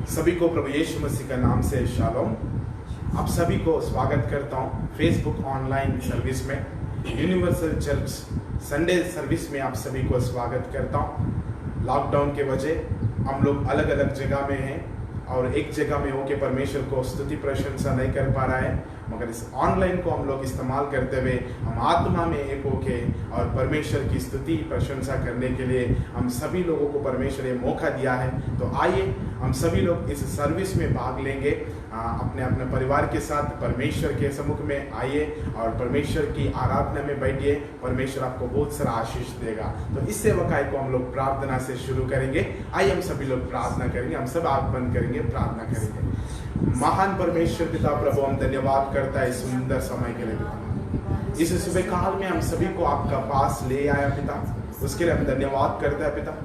सभी को प्रभु यीशु मसीह का नाम से शालोम। आप सभी को स्वागत करता हूं फेसबुक ऑनलाइन सर्विस में, यूनिवर्सल चर्च संडे सर्विस में आप सभी को स्वागत करता हूं। लॉकडाउन के वजह हम लोग अलग अलग जगह में हैं और एक जगह में होकर परमेश्वर को स्तुति प्रशंसा नहीं कर पा रहा है, मगर इस ऑनलाइन को हम लोग इस्तेमाल करते हुए हम आत्मा में एक होके और परमेश्वर की स्तुति प्रशंसा करने के लिए हम सभी लोगों को परमेश्वर ये मौका दिया है। तो आइए हम सभी लोग इस सर्विस में भाग लेंगे, अपने अपने परिवार के साथ परमेश्वर के सम्मुख में आइए और परमेश्वर की आराधना में बैठिए। परमेश्वर आपको बहुत सारा आशीष देगा। तो इस सेवकाई को हम लोग प्रार्थना से शुरू करेंगे। आइए हम सभी लोग प्रार्थना करेंगे, हम सब आंख बंद करेंगे, प्रार्थना करेंगे। महान परमेश्वर पिता प्रभु, हम धन्यवाद करता है इस सुंदर समय के लिए पिता। इस सुबह काल में हम सभी को आपका पास ले आया पिता, उसके लिए हम धन्यवाद करते हैं पिता।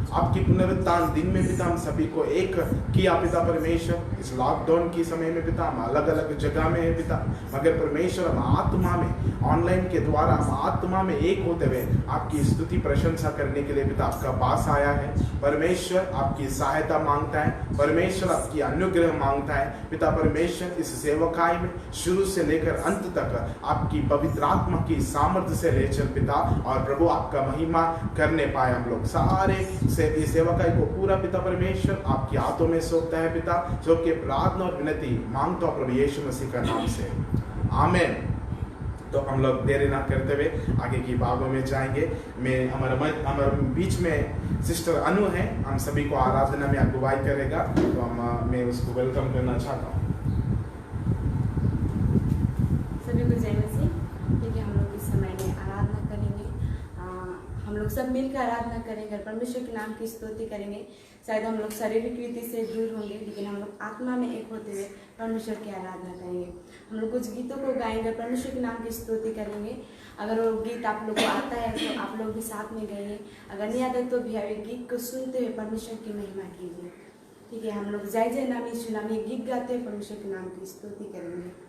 आपकी पुनरुत्थान दिन में पिता हम सभी को एक किया पिता परमेश्वर। इस लॉकडाउन के समय में पिता हम अलग अलग जगह में है पिता, मगर परमेश्वर हम आत्मा में ऑनलाइन के द्वारा हम आत्मा में एक होते हुए आपकी स्तुति प्रशंसा करने के लिए पिता आपका पास आया है। परमेश्वर आपकी सहायता मांगता है, परमेश्वर आपकी अनुग्रह मांगता है पिता परमेश्वर। इस सेवकाई में शुरू से लेकर अंत तक आपकी पवित्र आत्मा की सामर्थ्य से ले चल पिता, और प्रभु आपका महिमा करने पाए हम लोग सारे इस सेवकाई को पूरा पिता परमेश्वर आपकी हाथों में सौंपता है पिता, जो कि प्रार्थना और विनती मांगता हूं प्रभु यीशु मसीह का नाम से, आमीन। तो हम लोग देरी ना करते हुए आगे की भागों में जाएंगे। मैं हमारे बीच में सिस्टर अनु है, हम सभी को आराधना में अगुवाई करेगा, तो मैं उसको वेलकम करना चाहता हूँ। सभी को जय मसीह। ठीक है, हम लोग इस समय में आराधना करेंगे। हम लोग सब मिलकर आराधना करेंगे, परमेश्वर के नाम की स्तुति करेंगे। शायद हम लोग शारीरिक रीति से दूर होंगे, लेकिन हम लोग आत्मा में एक होते हुए परमेश्वर की आराधना करेंगे। हम लोग कुछ गीतों को गाएंगे, परमेश्वर के नाम की स्तुति करेंगे। अगर वो गीत आप लोग को आता है तो आप लोग भी साथ में गाइए, अगर नहीं आता तो भी आप गीत को सुनते हुए परमेश्वर की महिमा कीजिए। ठीक है, हम लोग जय जय नाम यीशु नाम ये गीत गाते हुए परमेश्वर के नाम की स्तुति करेंगे।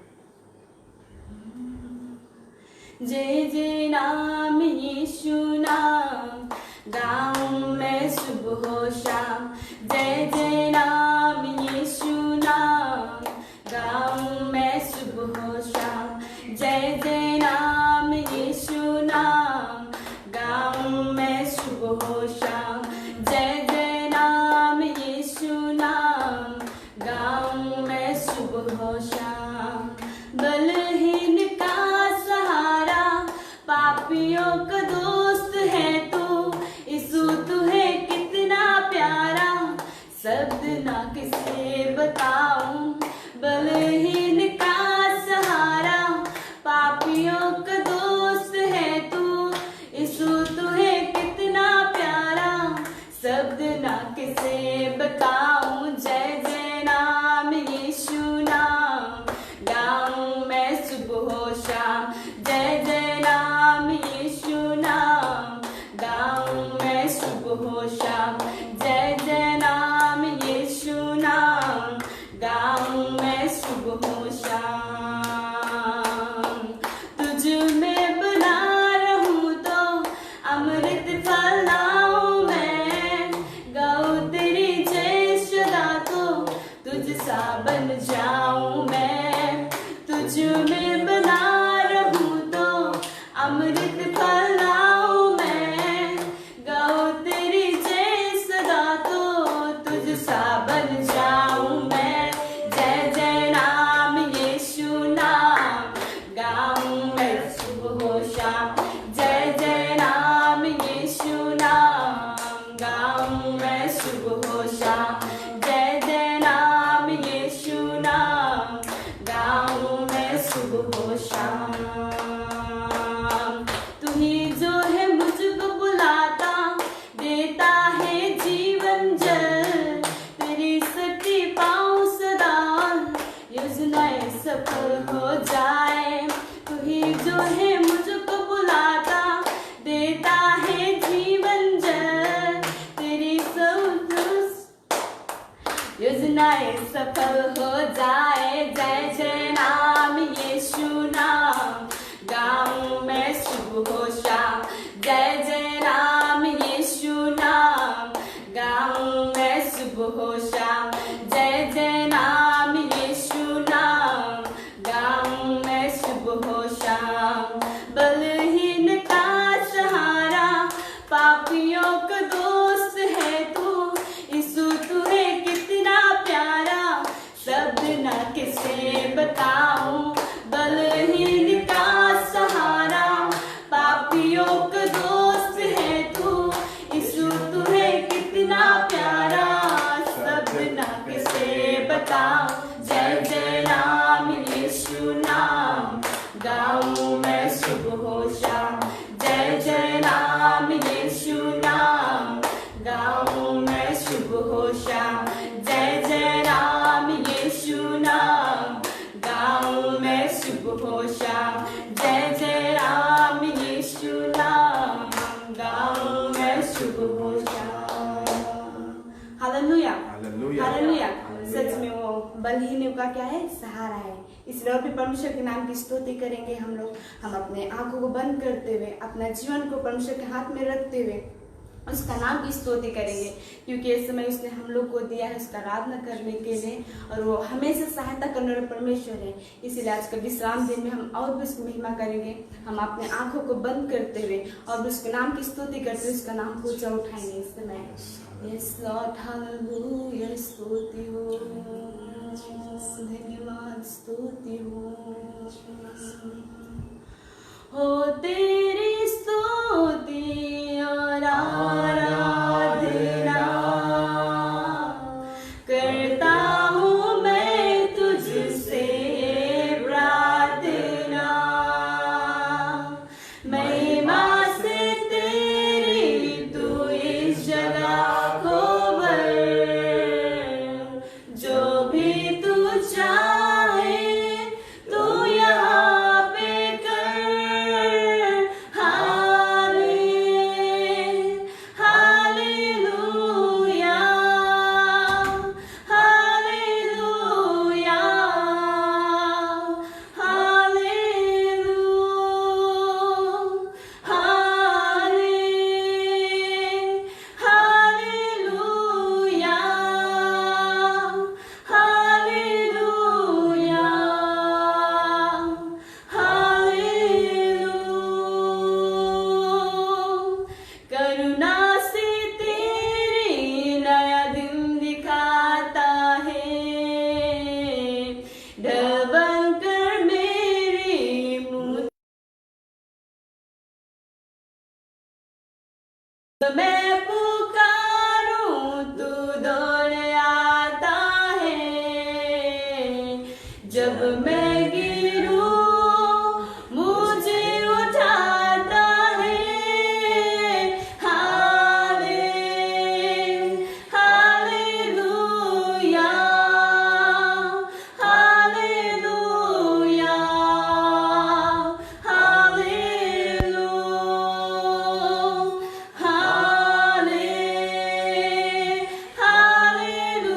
जय जय नाम यीशु नाम गाऊं मैं सुबह हो शाम। जय जय नाम यीशु नाम गाऊं मैं सुबह हो शाम। जय जय नाम यीशु नाम गाऊं मैं सुबह हो शाम। जय जय नाम यीशु नाम गाऊं मैं सुबह हो शाम। बलहीन का सहारा, पापियों का दोस्त है तू, यीशु तू है कितना प्यारा, शब्द ना किसे बताऊं। बलहीन का सहारा, पापियों का दोस्त है तू, यीशु तू है कितना प्यारा, शब्द ना किसे बताऊं। जय जय नाम यीशु नाम गाऊं मैं सुबह हो शाम। जय जय नाम यीशु नाम गाऊं मैं सुबह हो शाम। जय जय नाम यीशु नाम गाऊं मैं सुबह हो शाम। तुझ में बना रहूं तो अमृत फैलाऊं मैं, गाऊं तेरी जय सदा तो तुझ सा बन जाऊं मैं। तुझ में बना रहूं तो अमृत फैलाऊं मैं, गाऊं तेरी जय सदा तो तुझ सा बन जाऊं मैं। जय जय नाम यीशु नाम गाऊं मैं सुबह हो शाम। जय जय नाम यीशु नाम गाऊं मैं सुबह हो शाम। जय जय नाम यीशु नाम गाऊं मैं सुबह हो शाम। तू ही जो है मुझको बुलाता, देता है जीवन जल, तेरी शक्ति पाऊं सदा, योजनाएं सफल हो जाए। तू ही जो है मुझको बुलाता, देता है जीवन जल, तेरी योजनाएं सफल हो जाए। जय जय नाम यीशु नाम गाऊं मैं सुबह हो शाम। जय जय नाम यीशु नाम गाऊं मैं सुबह शाम जय जय नाम यीशु नाम, गाऊं मैं सुबह शाम। बलहीन का सहारा, पापियों का दोस्त है तू, यीशु तू है कितना प्यारा, शब्द न किसे बताऊं। बलहीन का सहारा, पापियों का दोस्त है तू, यीशु तू है कितना प्यारा, शब्द न किसे बताऊं। जय जय नाम यीशु नाम, गाऊं मैं सुबह शाम जय जय नाम यीशु नाम, गाऊं मैं सुबह शाम जय जय नाम यीशु नाम, गाऊं मैं सुबह शाम जय जय नाम यीशु नाम, गाऊं मैं सुबह शाम। Hallelujah hallelujah. हालेलुया। सच में वो बलहीनों का क्या है, सहारा है। इसलिए और भी परमेश्वर के नाम की स्तुति करेंगे हम लोग। हम अपने आंखों को बंद करते हुए अपना जीवन को परमेश्वर के हाथ में रखते हुए उसका नाम की स्तुति करेंगे, क्योंकि इस समय उसने हम लोग को दिया है उसका आराधना करने के लिए, और वो हमेशा सहायता करने वाला परमेश्वर है। इसीलिए आज का विश्राम दिन में हम और भी उसकी महिमा करेंगे। हम अपने आंखों को बंद करते हुए और भी उसके नाम की स्तुति करते हुए उसका नाम को ऊंचा उठाएंगे इस समय। यस लॉर्ड हालेलुया, स्तुति हो, धन्यवाद, स्तुति हो तेरी स्तुति और आराधना करता हूँ मैं तुझसे प्रार्थना, महिमा से तेरी तू इस जगह को भर, जो भी तू चाहे तू यहाँ पे कर। हाले हालेलुया हालेलुया हालेलुया हाले हालेलुया हालेलुया हालेलुया। करुणा से तेरी नया दिन दिखाता है, ढल कर मेरी मुँह मैं पुकारूं तू दौड़ आता है, जब मैं गिरूं मुझे उठाता है। हाले हालेलुया हालेलुया हालेलुया हाले हालेलुया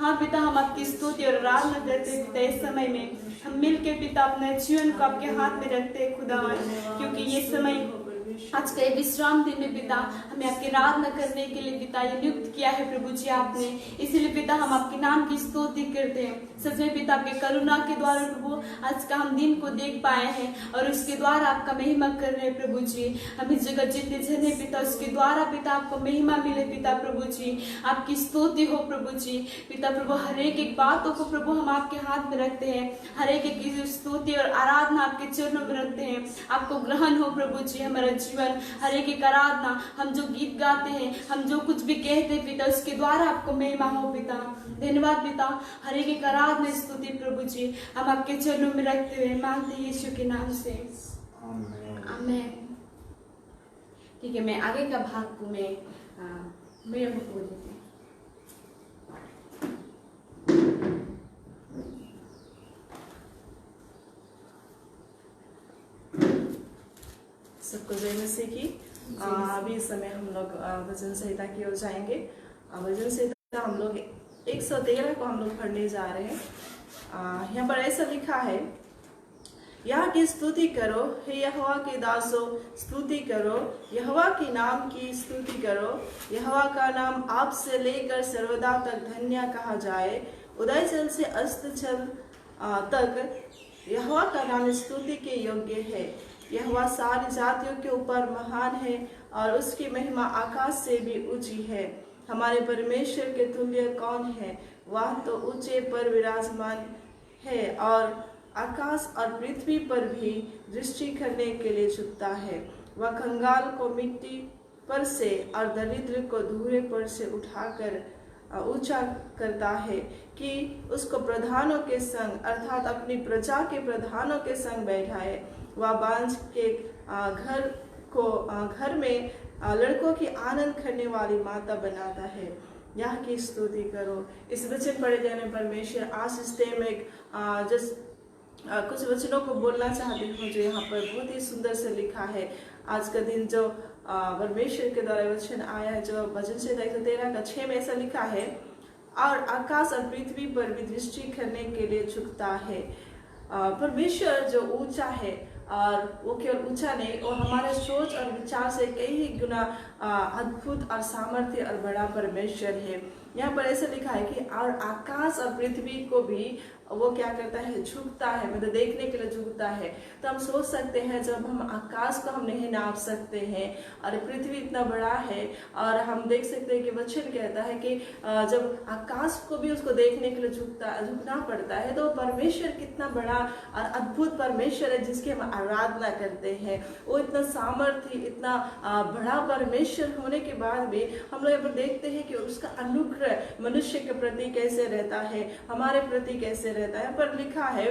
हाँ पिता, हम आपकी स्तुति और आराधना करते हैं पिता। इस समय में हम मिल के पिता अपने जीवन को आपके हाथ में रखते हैं खुदा, क्योंकि ये समय आज का ये विश्राम दिन में पिता हमें आपकी आराधना करने के लिए पिता ये नियुक्त किया है प्रभु जी आपने। इसलिए पिता हम आपके नाम की स्तुति करते हैं। सच में पिता आपके करुणा के द्वारा प्रभु आज का हम दिन को देख पाए हैं और उसके द्वारा आपका महिमा कर रहे हैं प्रभु जी। हम इस जगह जितने जन है पिता उसके द्वारा पिता आपको महिमा मिले पिता प्रभु जी, आपकी स्तुति हो प्रभु जी। पिता प्रभु हर एक बातों को प्रभु हम आपके हाथ में रखते हैं, हर एक स्तुति और आराधना आपके चरणों में रखते हैं। आपको ग्रहण हो प्रभु जी हमारा जीवन, हर एक आराधना, हम जो गीत गाते हैं, हम जो कुछ भी कहते हैं पिता उसके द्वारा आपको महिमा हो पिता। धन्यवाद पिता, हर एक आराधना स्तुति प्रभु जी हम आपके चरणों में रखते हुए मांगते हैं यीशु के नाम से, आमीन। ठीक है, मैं आगे का भाग को मैं मेरे को बोल देती हूँ। सबको जय मसीह की। अभी इस समय हम लोग वचन संहिता की ओर जाएंगे। वचन संहिता हम लोग 113 को हम लोग पढ़ने जा रहे हैं। यहाँ पर ऐसा लिखा है, यहाँ की स्तुति करो हे यहोवा के दासों, स्तुति करो, यहोवा के नाम की स्तुति करो। यहोवा का नाम आप से लेकर सर्वदा तक धन्य कहा जाए। उदय जल से अस्त जल तक यहोवा का नाम स्तुति के योग्य है। यहोवा सारी जातियों के ऊपर महान है और उसकी महिमा आकाश से भी ऊंची है। हमारे परमेश्वर के तुल्य कौन है? वह तो ऊंचे पर विराजमान है और आकाश और पृथ्वी पर भी दृष्टि करने के लिए झुकता है। वह कंगाल को मिट्टी पर से और दरिद्र को धूरे पर से उठाकर ऊंचा करता है कि उसको प्रधानों के संग अर्थात अपनी प्रजा के प्रधानों के संग बैठाए। वह बांझ के घर में लड़कों की आनंद करने वाली माता बनाता है। यहाँ की स्तुति करो। इस वचन पढ़े जाने परमेश्वर आशीष दे। में कुछ वचनों को बोलना चाहती हूँ जो यहाँ पर बहुत ही सुंदर से लिखा है। आज का दिन जो परमेश्वर के द्वारा वचन आया है, जो वचन से 113 का 6 में ऐसा लिखा है, और आकाश और पृथ्वी पर भी दृष्टि करने के लिए झुकता है। परमेश्वर जो ऊंचा है, और वो केवल ऊंचा नहीं, वो हमारे सोच और विचार से कई गुना अद्भुत और सामर्थ्य और बड़ा परमेश्वर है। यहाँ पर ऐसा लिखा है कि और आकाश और पृथ्वी को भी वो क्या करता है? झुकता है, मतलब देखने के लिए झुकता है। तो हम सोच सकते हैं जब हम आकाश को हम नहीं नाप सकते हैं और पृथ्वी इतना बड़ा है, और हम देख सकते हैं कि वचन कहता है कि जब आकाश को भी उसको देखने के लिए झुकना पड़ता है, तो परमेश्वर कितना बड़ा और अद्भुत परमेश्वर है जिसकी हम आराधना करते हैं। वो इतना सामर्थ्य, इतना बड़ा परमेश्वर होने के बाद भी हम लोग यहाँ पर देखते हैं कि उसका अनुग्रह मनुष्य के प्रति कैसे रहता है, हमारे प्रति कैसे रहता है। पर लिखा है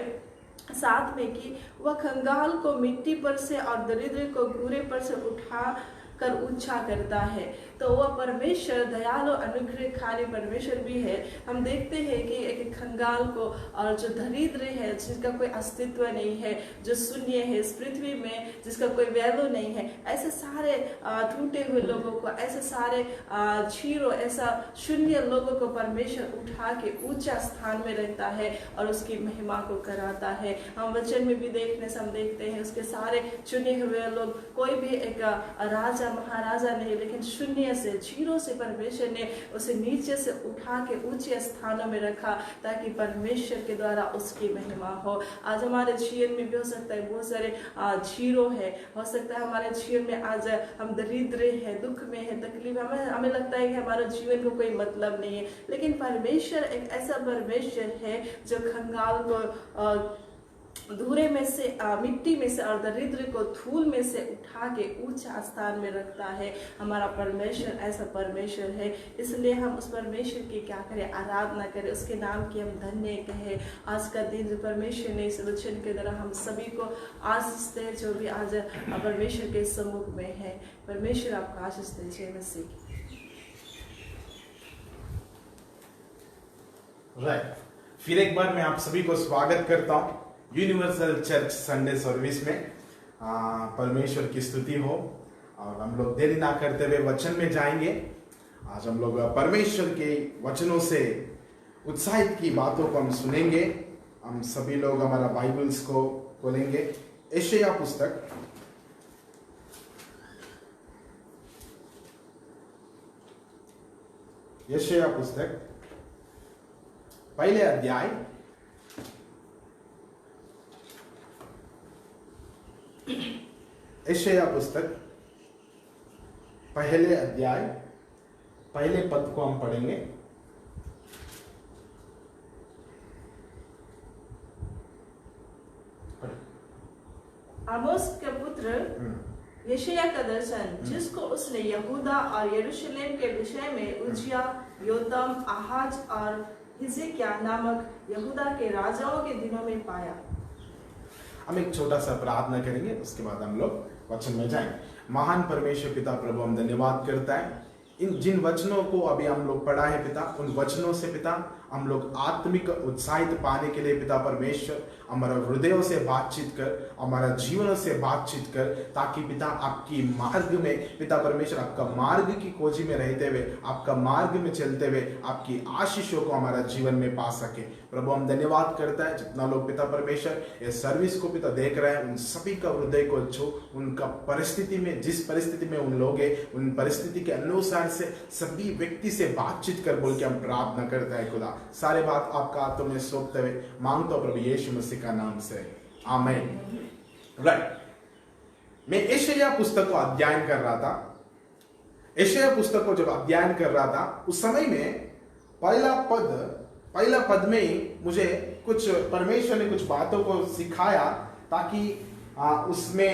साथ में कि वह कंगाल को मिट्टी पर से और दरिद्र को घूरे पर से उठा कर ऊंचा करता है। तो वह परमेश्वर दयालु अनुग्रहकारी परमेश्वर भी है। हम देखते हैं कि एक कंगाल को और जो दरिद्र है, जिसका कोई अस्तित्व नहीं है, जो शून्य है इस पृथ्वी में, जिसका कोई वैल्यू नहीं है, ऐसे सारे टूटे हुए लोगों को, ऐसे सारे जीरो, ऐसा शून्य लोगों को परमेश्वर उठा के ऊंचा स्थान में रहता है और उसकी महिमा को कराता है। हम वचन में भी देखने से हम देखते हैं उसके सारे चुने हुए लोग, कोई भी एक राजा महाराजा नहीं, लेकिन शून्य से, जीरो से परमेश्वर ने उसे नीचे से उठा के ऊंचे स्थानों में रखा ताकि परमेश्वर के द्वारा उसकी महिमा हो। आज हमारे जीवन में भी हो सकता है बहुत सारे जीरो है, हो सकता है हमारे जीवन में आज हम दरिद्र है, दुख में है, तकलीफ, हमें लगता है कि हमारा जीवन को कोई मतलब नहीं है, लेकिन परमेश्वर एक ऐसा परमेश्वर है जो कंगाल को धूरे में से, मिट्टी में से और दरिद्र को धूल में से उठा के ऊंचा स्थान में रखता है। हमारा परमेश्वर ऐसा परमेश्वर है, इसलिए हम उस परमेश्वर की क्या करें? आराधना करें, उसके नाम की हम धन्य कहें। आज का दिन जो परमेश्वर ने इस वचन के द्वारा हम सभी को आशीष दे, जो भी आज परमेश्वर के सम्मुख में है, परमेश्वर आपको आशीष दे। जय मसीह। राइट, फिर एक बार मैं आप सभी को स्वागत करता हूँ यूनिवर्सल चर्च संडे सर्विस में। परमेश्वर की स्तुति हो, और हम लोग देरी ना करते हुए वचन में जाएंगे। आज हम लोग परमेश्वर के वचनों से उत्साहित की बातों को हम सुनेंगे। हम सभी लोग हमारा बाइबल्स को खोलेंगे। यशायाह पुस्तक पहले अध्याय यशायाह पुस्तक पहले अध्याय पहले पद को हम पढ़ेंगे। आमोस के पुत्र यशायाह का दर्शन, जिसको उसने यहूदा और यरूशलेम के विषय में उज्जिया, योताम, आहाज और हिजकिय्याह नामक यहूदा के राजाओं के दिनों में पाया। हम एक छोटा सा प्रार्थना करेंगे, उसके बाद हम लोग वचन में जाएंगे। महान परमेश्वर पिता प्रभु, हम धन्यवाद करता है इन जिन वचनों को अभी हम लोग पढ़ा है पिता, उन वचनों से पिता हम लोग आत्मिक उत्साहित पाने के लिए पिता परमेश्वर हमारा हृदयों से बातचीत कर, हमारा जीवनों से बातचीत कर, ताकि पिता आपकी मार्ग में पिता परमेश्वर आपका मार्ग की खोजी में रहते हुए, आपका मार्ग में चलते हुए आपकी आशीषों को हमारा जीवन में पा सके। प्रभु हम धन्यवाद करता है जितना लोग पिता परमेश्वर ये सर्विस को पिता देख रहे हैं, उन सभी का हृदय को छू, उनका परिस्थिति में जिस परिस्थिति में उन लोग हैं उन परिस्थिति के अनुसार से सभी व्यक्ति से बातचीत कर बोल के हम प्रार्थना करते हैं। खुदा सारे बात आपका हाथों में सौंपते हुए मांगता हूं प्रभु यीशु मसीह का नाम से, आमीन। राइट, मैं यशायाह पुस्तक को अध्ययन कर रहा था। यशायाह पुस्तक को जब अध्ययन कर रहा था उस समय में पहला पद में ही मुझे कुछ परमेश्वर ने कुछ बातों को सिखाया, ताकि उसमें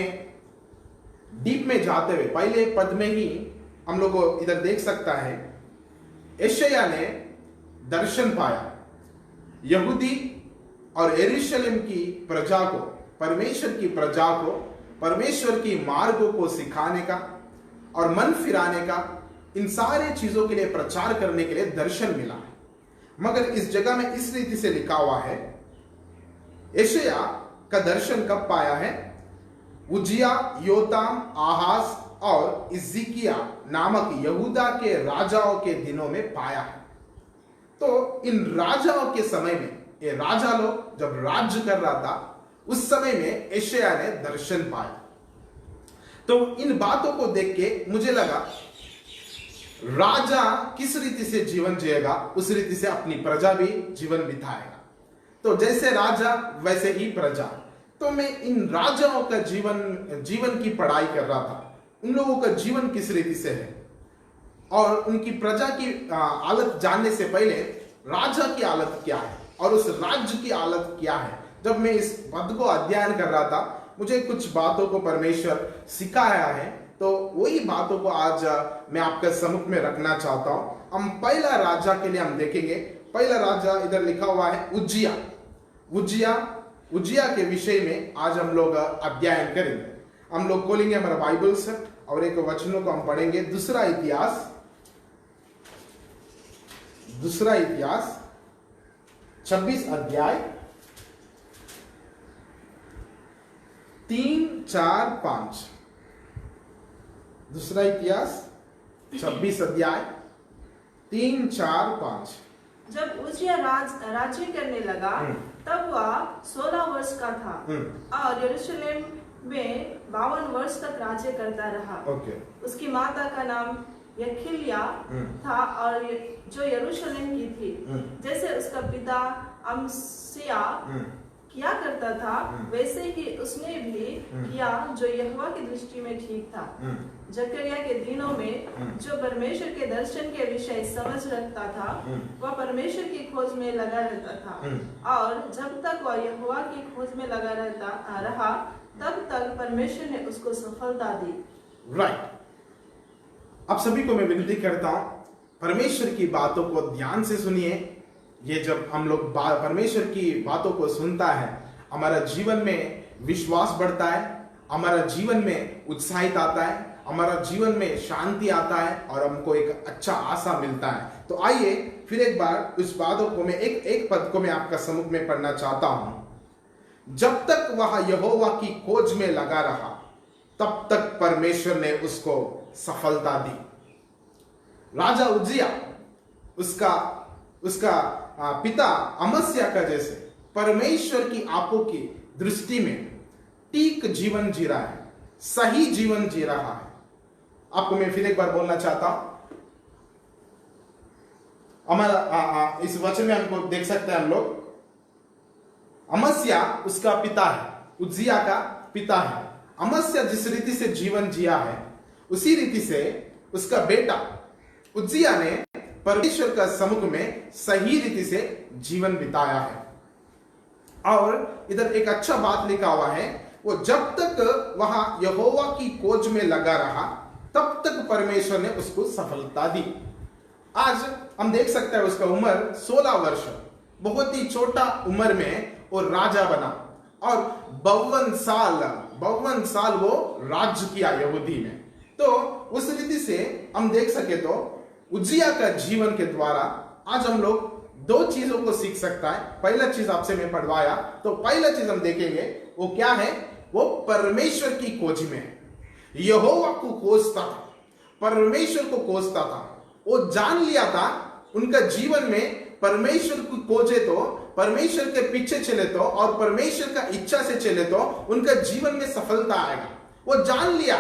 डीप में जाते हुए पहले पद में ही हम लोग को इधर देख सकता है। यशायाह ने दर्शन पाया, यहूदी और यरूशलेम की प्रजा को, परमेश्वर की प्रजा को परमेश्वर की मार्गों को सिखाने का और मन फिराने का, इन सारे चीजों के लिए प्रचार करने के लिए दर्शन मिला है। मगर इस जगह में इस रीति से लिखा हुआ है, यशायाह का दर्शन कब पाया है? उज्जिया, योताम, आहाज और हिजकिय्याह नामक यहूदा के राजाओं के दिनों में पाया है। तो इन राजाओं के समय में, ये राजा लोग जब राज्य कर रहा था उस समय में यशायाह ने दर्शन पाया। तो इन बातों को देख के मुझे लगा राजा किस रीति से जीवन जिएगा उस रीति से अपनी प्रजा भी जीवन बिताएगा। तो जैसे राजा वैसे ही प्रजा। तो मैं इन राजाओं का जीवन की पढ़ाई कर रहा था, उन लोगों का जीवन किस रीति से है और उनकी प्रजा की हालत जानने से पहले राजा की हालत क्या है और उस राज्य की हालत क्या है। जब मैं इस पद को अध्ययन कर रहा था मुझे कुछ बातों को परमेश्वर सिखाया है, तो वही बातों को आज मैं आपके सम्मुख में रखना चाहता हूं। हम पहला राजा के लिए हम देखेंगे। पहला राजा इधर लिखा हुआ है उज्जिया के विषय में आज हम लोग अध्ययन करेंगे। हम लोग खोलेंगे हमारा बाइबल्स और एक वचनों को हम पढ़ेंगे। दूसरा इतिहास 26 अध्याय 3, 4, 5। दूसरा इतिहास 26 अध्याय 3, 4, 5। जब उज्जिया राज्य करने लगा तब वह 16 वर्ष का था और यरूशलेम में 52 वर्ष तक राज्य करता रहा। उसकी माता का नाम यखिल्याह था और जो यरूशलेम की थी। जैसे उसका पिता अमस्याह किया करता था वैसे ही उसने भी किया जो यहोवा की दृष्टि में ठीक था। जकरिया के दिनों में जो परमेश्वर के दर्शन के विषय समझ रखता था वह परमेश्वर की खोज में लगा रहता था और जब तक वह यहोवा की खोज में लगा रहा तब तक परमेश्वर ने उसको सफलता दी। राइट। आप सभी को मैं विनती करता हूं परमेश्वर की बातों को ध्यान से सुनिए। ये जब हम लोग परमेश्वर की बातों को सुनता है हमारा जीवन में विश्वास बढ़ता है, हमारा जीवन में उत्साहित आता है, हमारा जीवन में शांति आता है और हमको एक अच्छा आशा मिलता है। तो आइए फिर एक बार उस बातों को मैं एक पद को मैं आपका सम्मुख में पढ़ना चाहता हूं। जब तक वह यहोवा की खोज में लगा रहा तब तक परमेश्वर ने उसको सफलता दी। राजा उज्जिया उसका पिता अमस्या का जैसे परमेश्वर की आंखों की दृष्टि में ठीक जीवन जी रहा है, सही जीवन जी रहा है। आपको मैं फिर एक बार बोलना चाहता हूं, हमारा इस वचन में हमको देख सकते हैं हम लोग, अमस्या उसका पिता है, उज्जिया का पिता है। अमस्या जिस रीति से जीवन जिया है उसी रीति से उसका बेटा उज्जिया ने परमेश्वर का सम्मुख में सही रीति से जीवन बिताया है। और इधर एक अच्छा बात लिखा हुआ है, वो जब तक वहां यहोवा की खोज में लगा रहा तब तक परमेश्वर ने उसको सफलता दी। आज हम देख सकते हैं उसका उम्र 16 वर्ष, बहुत ही छोटा उम्र में वो राजा बना और 52 साल वो राज्य किया यहूदी में। तो उस रीति से हम देख सके तो उज्जिया का जीवन के द्वारा आज हम लोग दो चीजों को सीख सकता है। पहला चीज आपसे मैं पढ़वाया, तो पहला चीज हम देखेंगे वो क्या है, वो परमेश्वर की खोज में है। यहोवा को खोजता था, परमेश्वर को खोजता था, वो जान लिया था उनका जीवन में परमेश्वर को खोजे तो, परमेश्वर के पीछे चले तो और परमेश्वर का इच्छा से चले तो उनका जीवन में सफलता आएगा, वो जान लिया।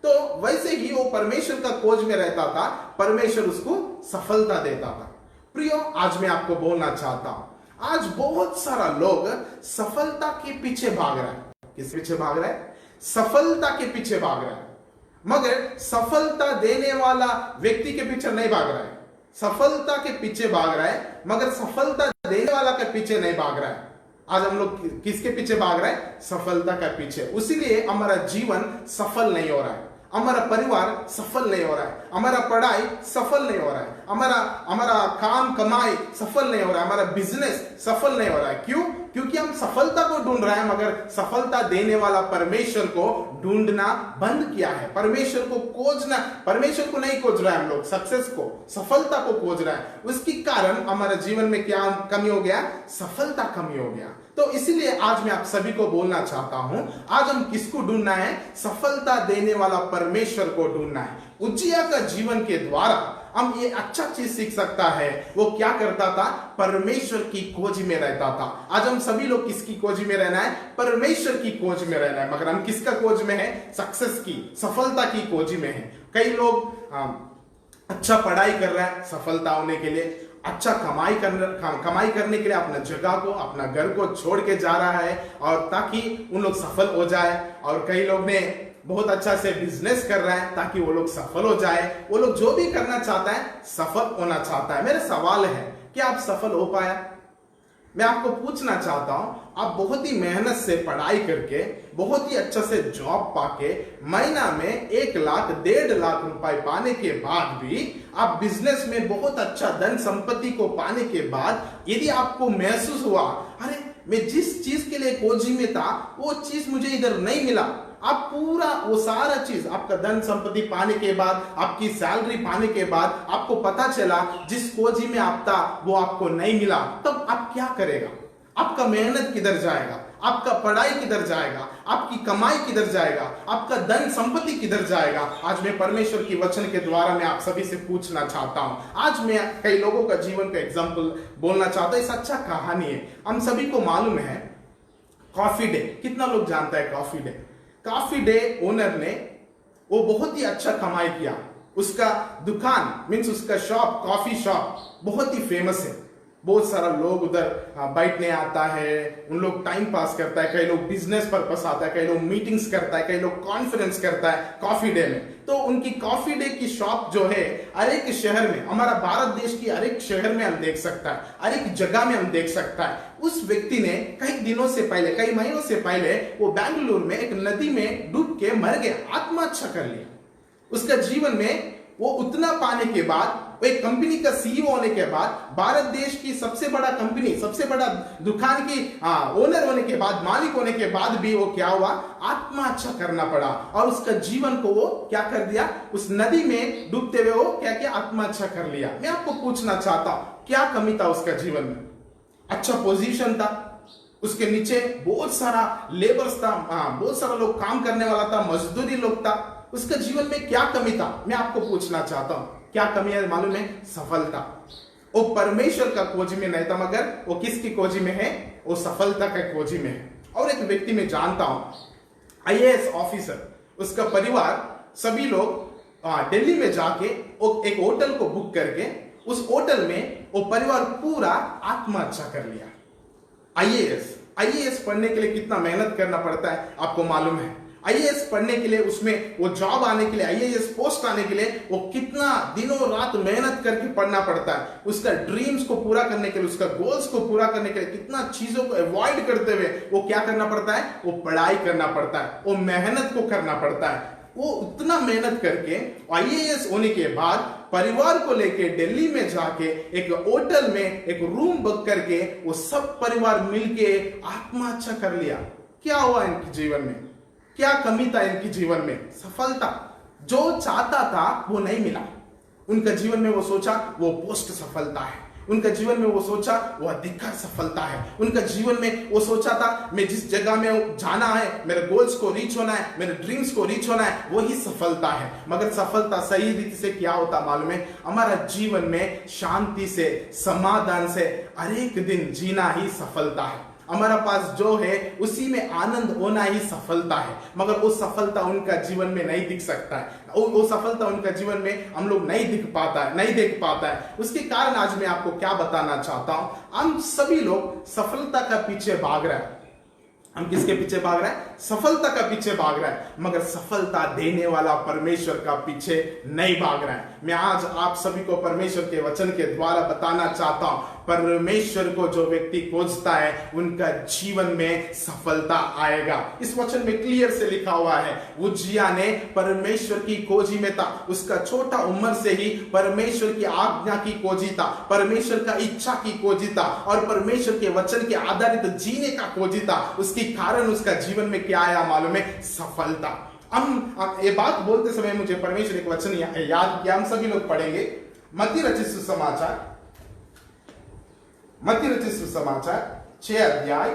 तो वैसे ही वो परमेश्वर का खोज में रहता था, परमेश्वर उसको सफलता देता था। प्रियो, आज मैं आपको बोलना चाहता हूं, आज बहुत सारा लोग सफलता के पीछे भाग रहा है। किस पीछे भाग रहा है? सफलता के पीछे भाग रहा है, मगर सफलता देने वाला व्यक्ति के पीछे नहीं भाग रहा है। सफलता के पीछे भाग रहा है मगर सफलता देने वाला के पीछे नहीं भाग रहा है। आज हम लोग किसके पीछे भाग रहे हैं? सफलता के पीछे। उसीलिए हमारा जीवन सफल नहीं हो रहा है, हमारा परिवार सफल नहीं हो रहा है, हमारा पढ़ाई सफल नहीं हो रहा है, हमारा काम कमाई सफल नहीं हो रहा है, हमारा बिजनेस सफल नहीं हो रहा है। क्यों? क्योंकि हम सफलता को ढूंढ रहे हैं मगर सफलता देने वाला परमेश्वर को ढूंढना बंद किया है। परमेश्वर को खोजना, परमेश्वर को नहीं खोज रहा है हम लोग, सक्सेस को, सफलता को खोज रहा है। उसके कारण हमारे जीवन में क्या कमी हो गया? सफलता कमी हो गया। तो इसीलिए आज मैं आप सभी को बोलना चाहता हूं, आज हम किसको ढूंढना है? सफलता देने वाला परमेश्वर को ढूंढना है। उज्जिया का जीवन के द्वारा हम ये अच्छा चीज सीख सकता है। वो क्या करता था? परमेश्वर की खोज में रहता था। आज हम सभी लोग किसकी खोज में रहना है? परमेश्वर की खोज में रहना है। मगर हम किसका खोज में है? सक्सेस की, सफलता की खोज में है। कई लोग अच्छा पढ़ाई कर रहे हैं सफलता होने के लिए, अच्छा कमाई करने के लिए अपना जगह को, अपना घर को छोड़ के जा रहा है और ताकि उन लोग सफल हो जाए। और कई लोग ने बहुत अच्छा से बिजनेस कर रहा है ताकि वो लोग सफल हो जाए। वो लोग जो भी करना चाहता है सफल होना चाहता है। मेरा सवाल है, क्या आप सफल हो पाया? मैं आपको पूछना चाहता हूं, आप बहुत ही मेहनत से पढ़ाई करके बहुत ही अच्छा से जॉब पाके महीना में 1 लाख 1.5 लाख रुपए पाने के बाद भी आप बिजनेस में बहुत अच्छा धन संपत्ति को पाने के बाद यदि आपको महसूस हुआ, अरे मैं जिस चीज के लिए खोजी में था वो चीज मुझे इधर नहीं मिला, आप पूरा वो सारा चीज आपका धन संपत्ति पाने के बाद, आपकी सैलरी पाने के बाद आपको पता चला जिस खोजी में आप था वो आपको नहीं मिला, तब आप क्या करेगा? आपका मेहनत किधर जाएगा? आपका पढ़ाई किधर जाएगा? आपकी कमाई किधर जाएगा? आपका धन संपत्ति किधर जाएगा? आज मैं परमेश्वर की वचन के द्वारा मैं आप सभी से पूछना चाहता हूं। आज मैं कई लोगों का जीवन का एग्जाम्पल बोलना चाहता हूं। इस अच्छा कहानी है, हम सभी को मालूम है कॉफी डे। कितना लोग जानता है coffee day? Coffee day owner ने वो बहुत ही अच्छा कमाई किया। उसका दुकान मीन्स उसका शॉप, कॉफी शॉप बहुत ही फेमस है। बहुत सारा लोग उधर बैठने आता है, उन लोग टाइम पास करता है, कई लोग बिजनेस पर्पस आता है, कई लोग मीटिंग्स करता है, कई लोग कॉन्फ्रेंस करता है कॉफी डे में। तो उनकी कॉफी डे की शॉप जो है हर एक शहर में, हमारा भारत देश की हर एक शहर में हम देख सकता है, हर एक जगह में हम देख सकता है। उस व्यक्ति ने कई दिनों से पहले, कई महीनों से पहले वो बेंगलुरु में एक नदी में डूब के मर गया, आत्महत्या कर लिया। उसका जीवन में वो उतना पाने के बाद, एक कंपनी का सीईओ होने के बाद, भारत देश की सबसे बड़ा कंपनी, सबसे बड़ा दुकान की ओनर होने के बाद, मालिक होने के बाद भी वो क्या हुआ? आत्महत्या करना पड़ा। और उसका जीवन को वो क्या कर दिया? उस नदी में डूबते हुए वो क्या किया? आत्महत्या कर लिया। मैं आपको पूछना चाहता हूं, क्या कमी था उसका जीवन में? अच्छा पोजीशन था, उसके नीचे बहुत सारा लेबर्स था, बहुत सारा लोग काम करने वाला था, मजदूरी लोग था। उसका जीवन में क्या कमी था? मैं आपको पूछना चाहता हूं, क्या कमी है मालूम है? सफलता। वो परमेश्वर का खोजी में नहीं था, मगर वो किसकी खोजी में है? वो सफलता का खोजी में है। और एक व्यक्ति मैं जानता हूं, आईएएस ऑफिसर, उसका परिवार सभी लोग दिल्ली में जाके एक होटल को बुक करके उस होटल में वो परिवार पूरा आत्महत्या कर लिया। आईएएस पढ़ने के लिए कितना मेहनत करना पड़ता है आपको मालूम है। आईएएस पढ़ने के लिए, उसमें वो जॉब आने के लिए, आईएएस पोस्ट आने के लिए वो कितना दिनों रात मेहनत करके पढ़ना पड़ता है। उसका ड्रीम्स को पूरा करने के लिए, उसका गोल्स को पूरा करने के लिए कितना चीजों को अवॉइड करते हुए वो क्या करना पड़ता है? वो पढ़ाई करना पड़ता है, वो मेहनत को करना पड़ता है। वो उतना मेहनत करके आईएएस होने के बाद परिवार को लेके दिल्ली में जाके एक होटल में एक रूम बुक करके वो सब परिवार मिलके आत्महत्या कर लिया। क्या हुआ इनके जीवन में? क्या कमी था इनके जीवन में? सफलता जो चाहता था वो नहीं मिला। उनका जीवन में वो सोचा वो पोस्ट सफलता है, उनका जीवन में वो सोचा वो अधिकार सफलता है, उनका जीवन में वो सोचा था मैं जिस जगह में जाना है, मेरे गोल्स को रीच होना है, मेरे ड्रीम्स को रीच होना है, वही सफलता है। मगर सफलता सही रीति से क्या होता मालूम है? हमारा जीवन में शांति से, समाधान से हर एक दिन जीना ही सफलता है। हमारा पास जो है उसी में आनंद होना ही सफलता है। मगर वो सफलता उनका जीवन में नहीं दिख सकता है, वो सफलता उनका जीवन में हम लोग नहीं देख पाता है। उसके कारण आज मैं आपको क्या बताना चाहता हूं, हम सभी लोग सफलता का पीछे भाग रहे हैं। हम किसके पीछे भाग रहे हैं? सफलता का पीछे भाग रहा है, मगर सफलता देने वाला परमेश्वर का पीछे नहीं भाग रहा है। मैं आज आप सभी को परमेश्वर के वचन के द्वारा बताना चाहता हूं, परमेश्वर को जो व्यक्ति खोजता है उनका जीवन में सफलता आएगा। इस वचन में क्लियर से लिखा हुआ है, उज्जिया ने परमेश्वर की खोजी में था। उसका छोटा उम्र से ही परमेश्वर की आज्ञा की खोजी था, परमेश्वर का इच्छा की खोजी था और परमेश्वर के वचन के आधारित जीने का खोजी था। उसके कारण उसका जीवन में क्या आया मालूम है? सफलता। हम ये बात बोलते समय मुझे परमेश्वर एक वचन याद किया, हम सभी लोग पढ़ेंगे। मत्ती रचित सुसमाचार 6 अध्याय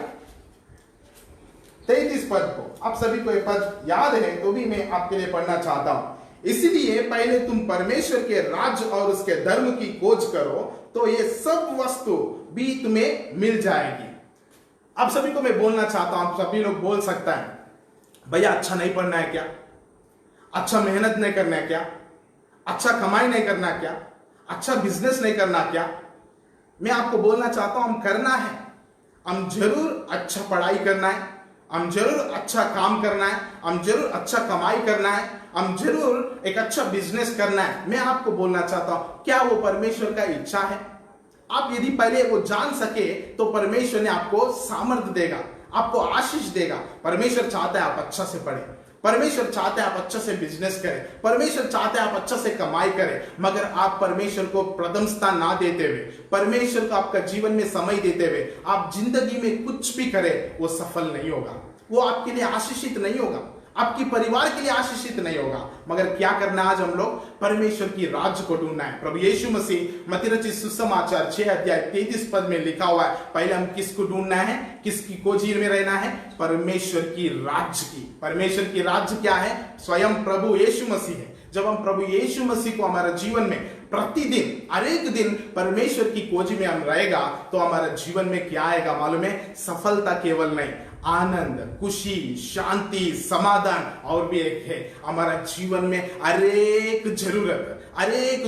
33 पद को, आप सभी को ये पद याद है तो भी मैं आपके लिए पढ़ना चाहता हूं। इसलिए पहले तुम परमेश्वर के राज्य और उसके धर्म की खोज करो तो ये सब वस्तु भी तुम्हें मिल जाएगी। आप सभी को मैं बोलना चाहता हूं, आप सभी लोग बोल सकता है, भैया अच्छा नहीं पढ़ना है क्या? अच्छा मेहनत नहीं करना है क्या? अच्छा कमाई नहीं करना क्या? अच्छा बिजनेस नहीं करना क्या? मैं आपको बोलना चाहता हूं, हम करना है, हम जरूर अच्छा पढ़ाई करना है, हम जरूर अच्छा काम करना है, हम जरूर अच्छा कमाई करना है, हम जरूर एक अच्छा बिजनेस करना है। मैं आपको बोलना चाहता हूं, क्या वो परमेश्वर का इच्छा है? आप यदि पहले वो जान सके तो परमेश्वर ने आपको सामर्थ्य देगा, आपको आशीष देगा। परमेश्वर चाहता है आप अच्छा से पढ़ें, परमेश्वर चाहते हैं आप अच्छा से बिजनेस करें, परमेश्वर चाहते हैं आप अच्छा से कमाई करें, मगर आप परमेश्वर को प्रथम स्थान ना देते हुए, परमेश्वर को आपका जीवन में समय देते हुए आप जिंदगी में कुछ भी करें, वो सफल नहीं होगा, वो आपके लिए आशीषित नहीं होगा, आपके परिवार के लिए आशीषित नहीं होगा। मगर क्या करना आज हम लोग? परमेश्वर की राज्य को ढूंढना है। प्रभु यीशु मसीह मत्ती रचित सुसमाचार 6 अध्याय 33 पद में लिखा हुआ है, पहले हम किसको ढूंढना है? किसकी खोजी में रहना है? परमेश्वर की राज्य की। परमेश्वर की राज्य क्या है? स्वयं प्रभु यीशु मसीह है। जब हम प्रभु यीशु मसीह को हमारे जीवन में प्रतिदिन हर एक दिन परमेश्वर की खोजी में हम रहेगा तो हमारे जीवन में क्या आएगा मालूम है? सफलता केवल नहीं, आनंद, खुशी, शांति, समाधान, और भी एक है, हमारा जीवन में हर एक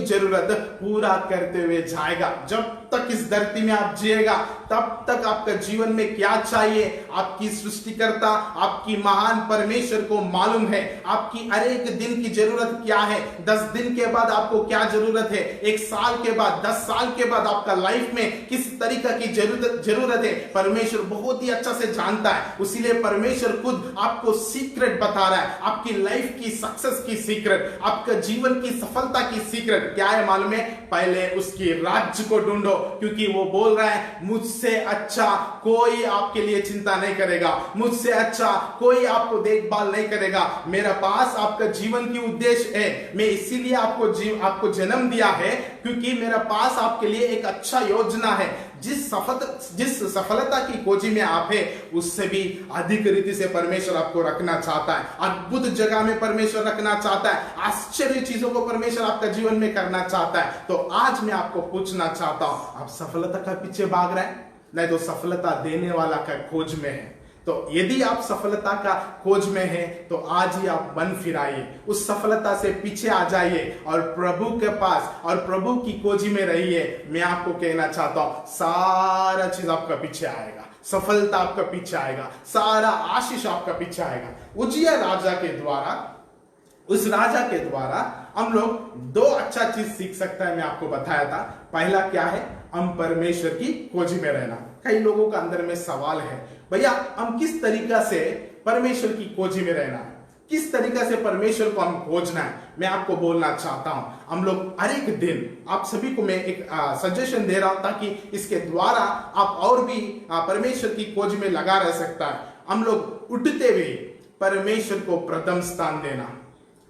जरूरत पूरा करते हुए जाएगा। जब तक इस धरती में आप जिएगा तब तक आपका जीवन में क्या चाहिए, आपकी सृष्टिकर्ता, आपकी महान परमेश्वर को मालूम है। आपकी हर एक दिन की जरूरत क्या है, 10 दिन के बाद आपको क्या जरूरत है, 1 साल के बाद, 10 साल के बाद आपका लाइफ में किस तरीका की जरूरत है, परमेश्वर बहुत ही अच्छा से जानता है। उसीलिए परमेश्वर खुद आपको सीक्रेट बता रहा है, आपकी लाइफ की सक्सेस की सीक्रेट, आपका जीवन की सफलता की सीक्रेट क्या है मालूम है? पहले उसकी राज्य को ढूंढो, क्योंकि वो बोल रहा है मुझसे अच्छा कोई आपके लिए चिंता नहीं करेगा, मुझसे अच्छा कोई आपको देखभाल नहीं करेगा। मेरा पास आपका जीवन की उद्देश्य है, मैं इसीलिए आपको जन्म दिया है क्योंकि मेरा पास आपके लिए एक अच्छा योजना है। जिस सफलता की खोजी में आप है उससे भी अधिक रीति से परमेश्वर आपको रखना चाहता है, अद्भुत जगह में परमेश्वर रखना चाहता है, आश्चर्य चीजों को परमेश्वर आपका जीवन में करना चाहता है। तो आज मैं आपको पूछना चाहता हूं, आप सफलता का पीछे भाग रहे हैं, नहीं तो सफलता देने वाला का खोज में है। तो यदि आप सफलता का खोज में हैं तो आज ही आप मन फिराइए, उस सफलता से पीछे आ जाइए और प्रभु के पास और प्रभु की खोजी में रहिए। मैं आपको कहना चाहता हूं, सारा चीज आपका पीछे आएगा, सफलता आपका पीछे आएगा, सारा आशीष आपका पीछे आएगा। उजिया राजा के द्वारा, उस राजा के द्वारा हम लोग दो अच्छा चीज सीख सकता है। मैं आपको बताया था, पहला क्या है, हम परमेश्वर की खोजी में रहना। कई लोगों का अंदर में सवाल है, भैया हम किस तरीका से परमेश्वर की खोजी में रहना है, किस तरीका से परमेश्वर को हम खोजना है। मैं आपको बोलना चाहता हूं, हम लोग हर एक दिन, आप सभी को मैं एक सजेशन दे रहा हूं ताकि इसके द्वारा आप और भी परमेश्वर की खोज में लगा रह सकता है। हम लोग उठते हुए परमेश्वर को प्रथम स्थान देना,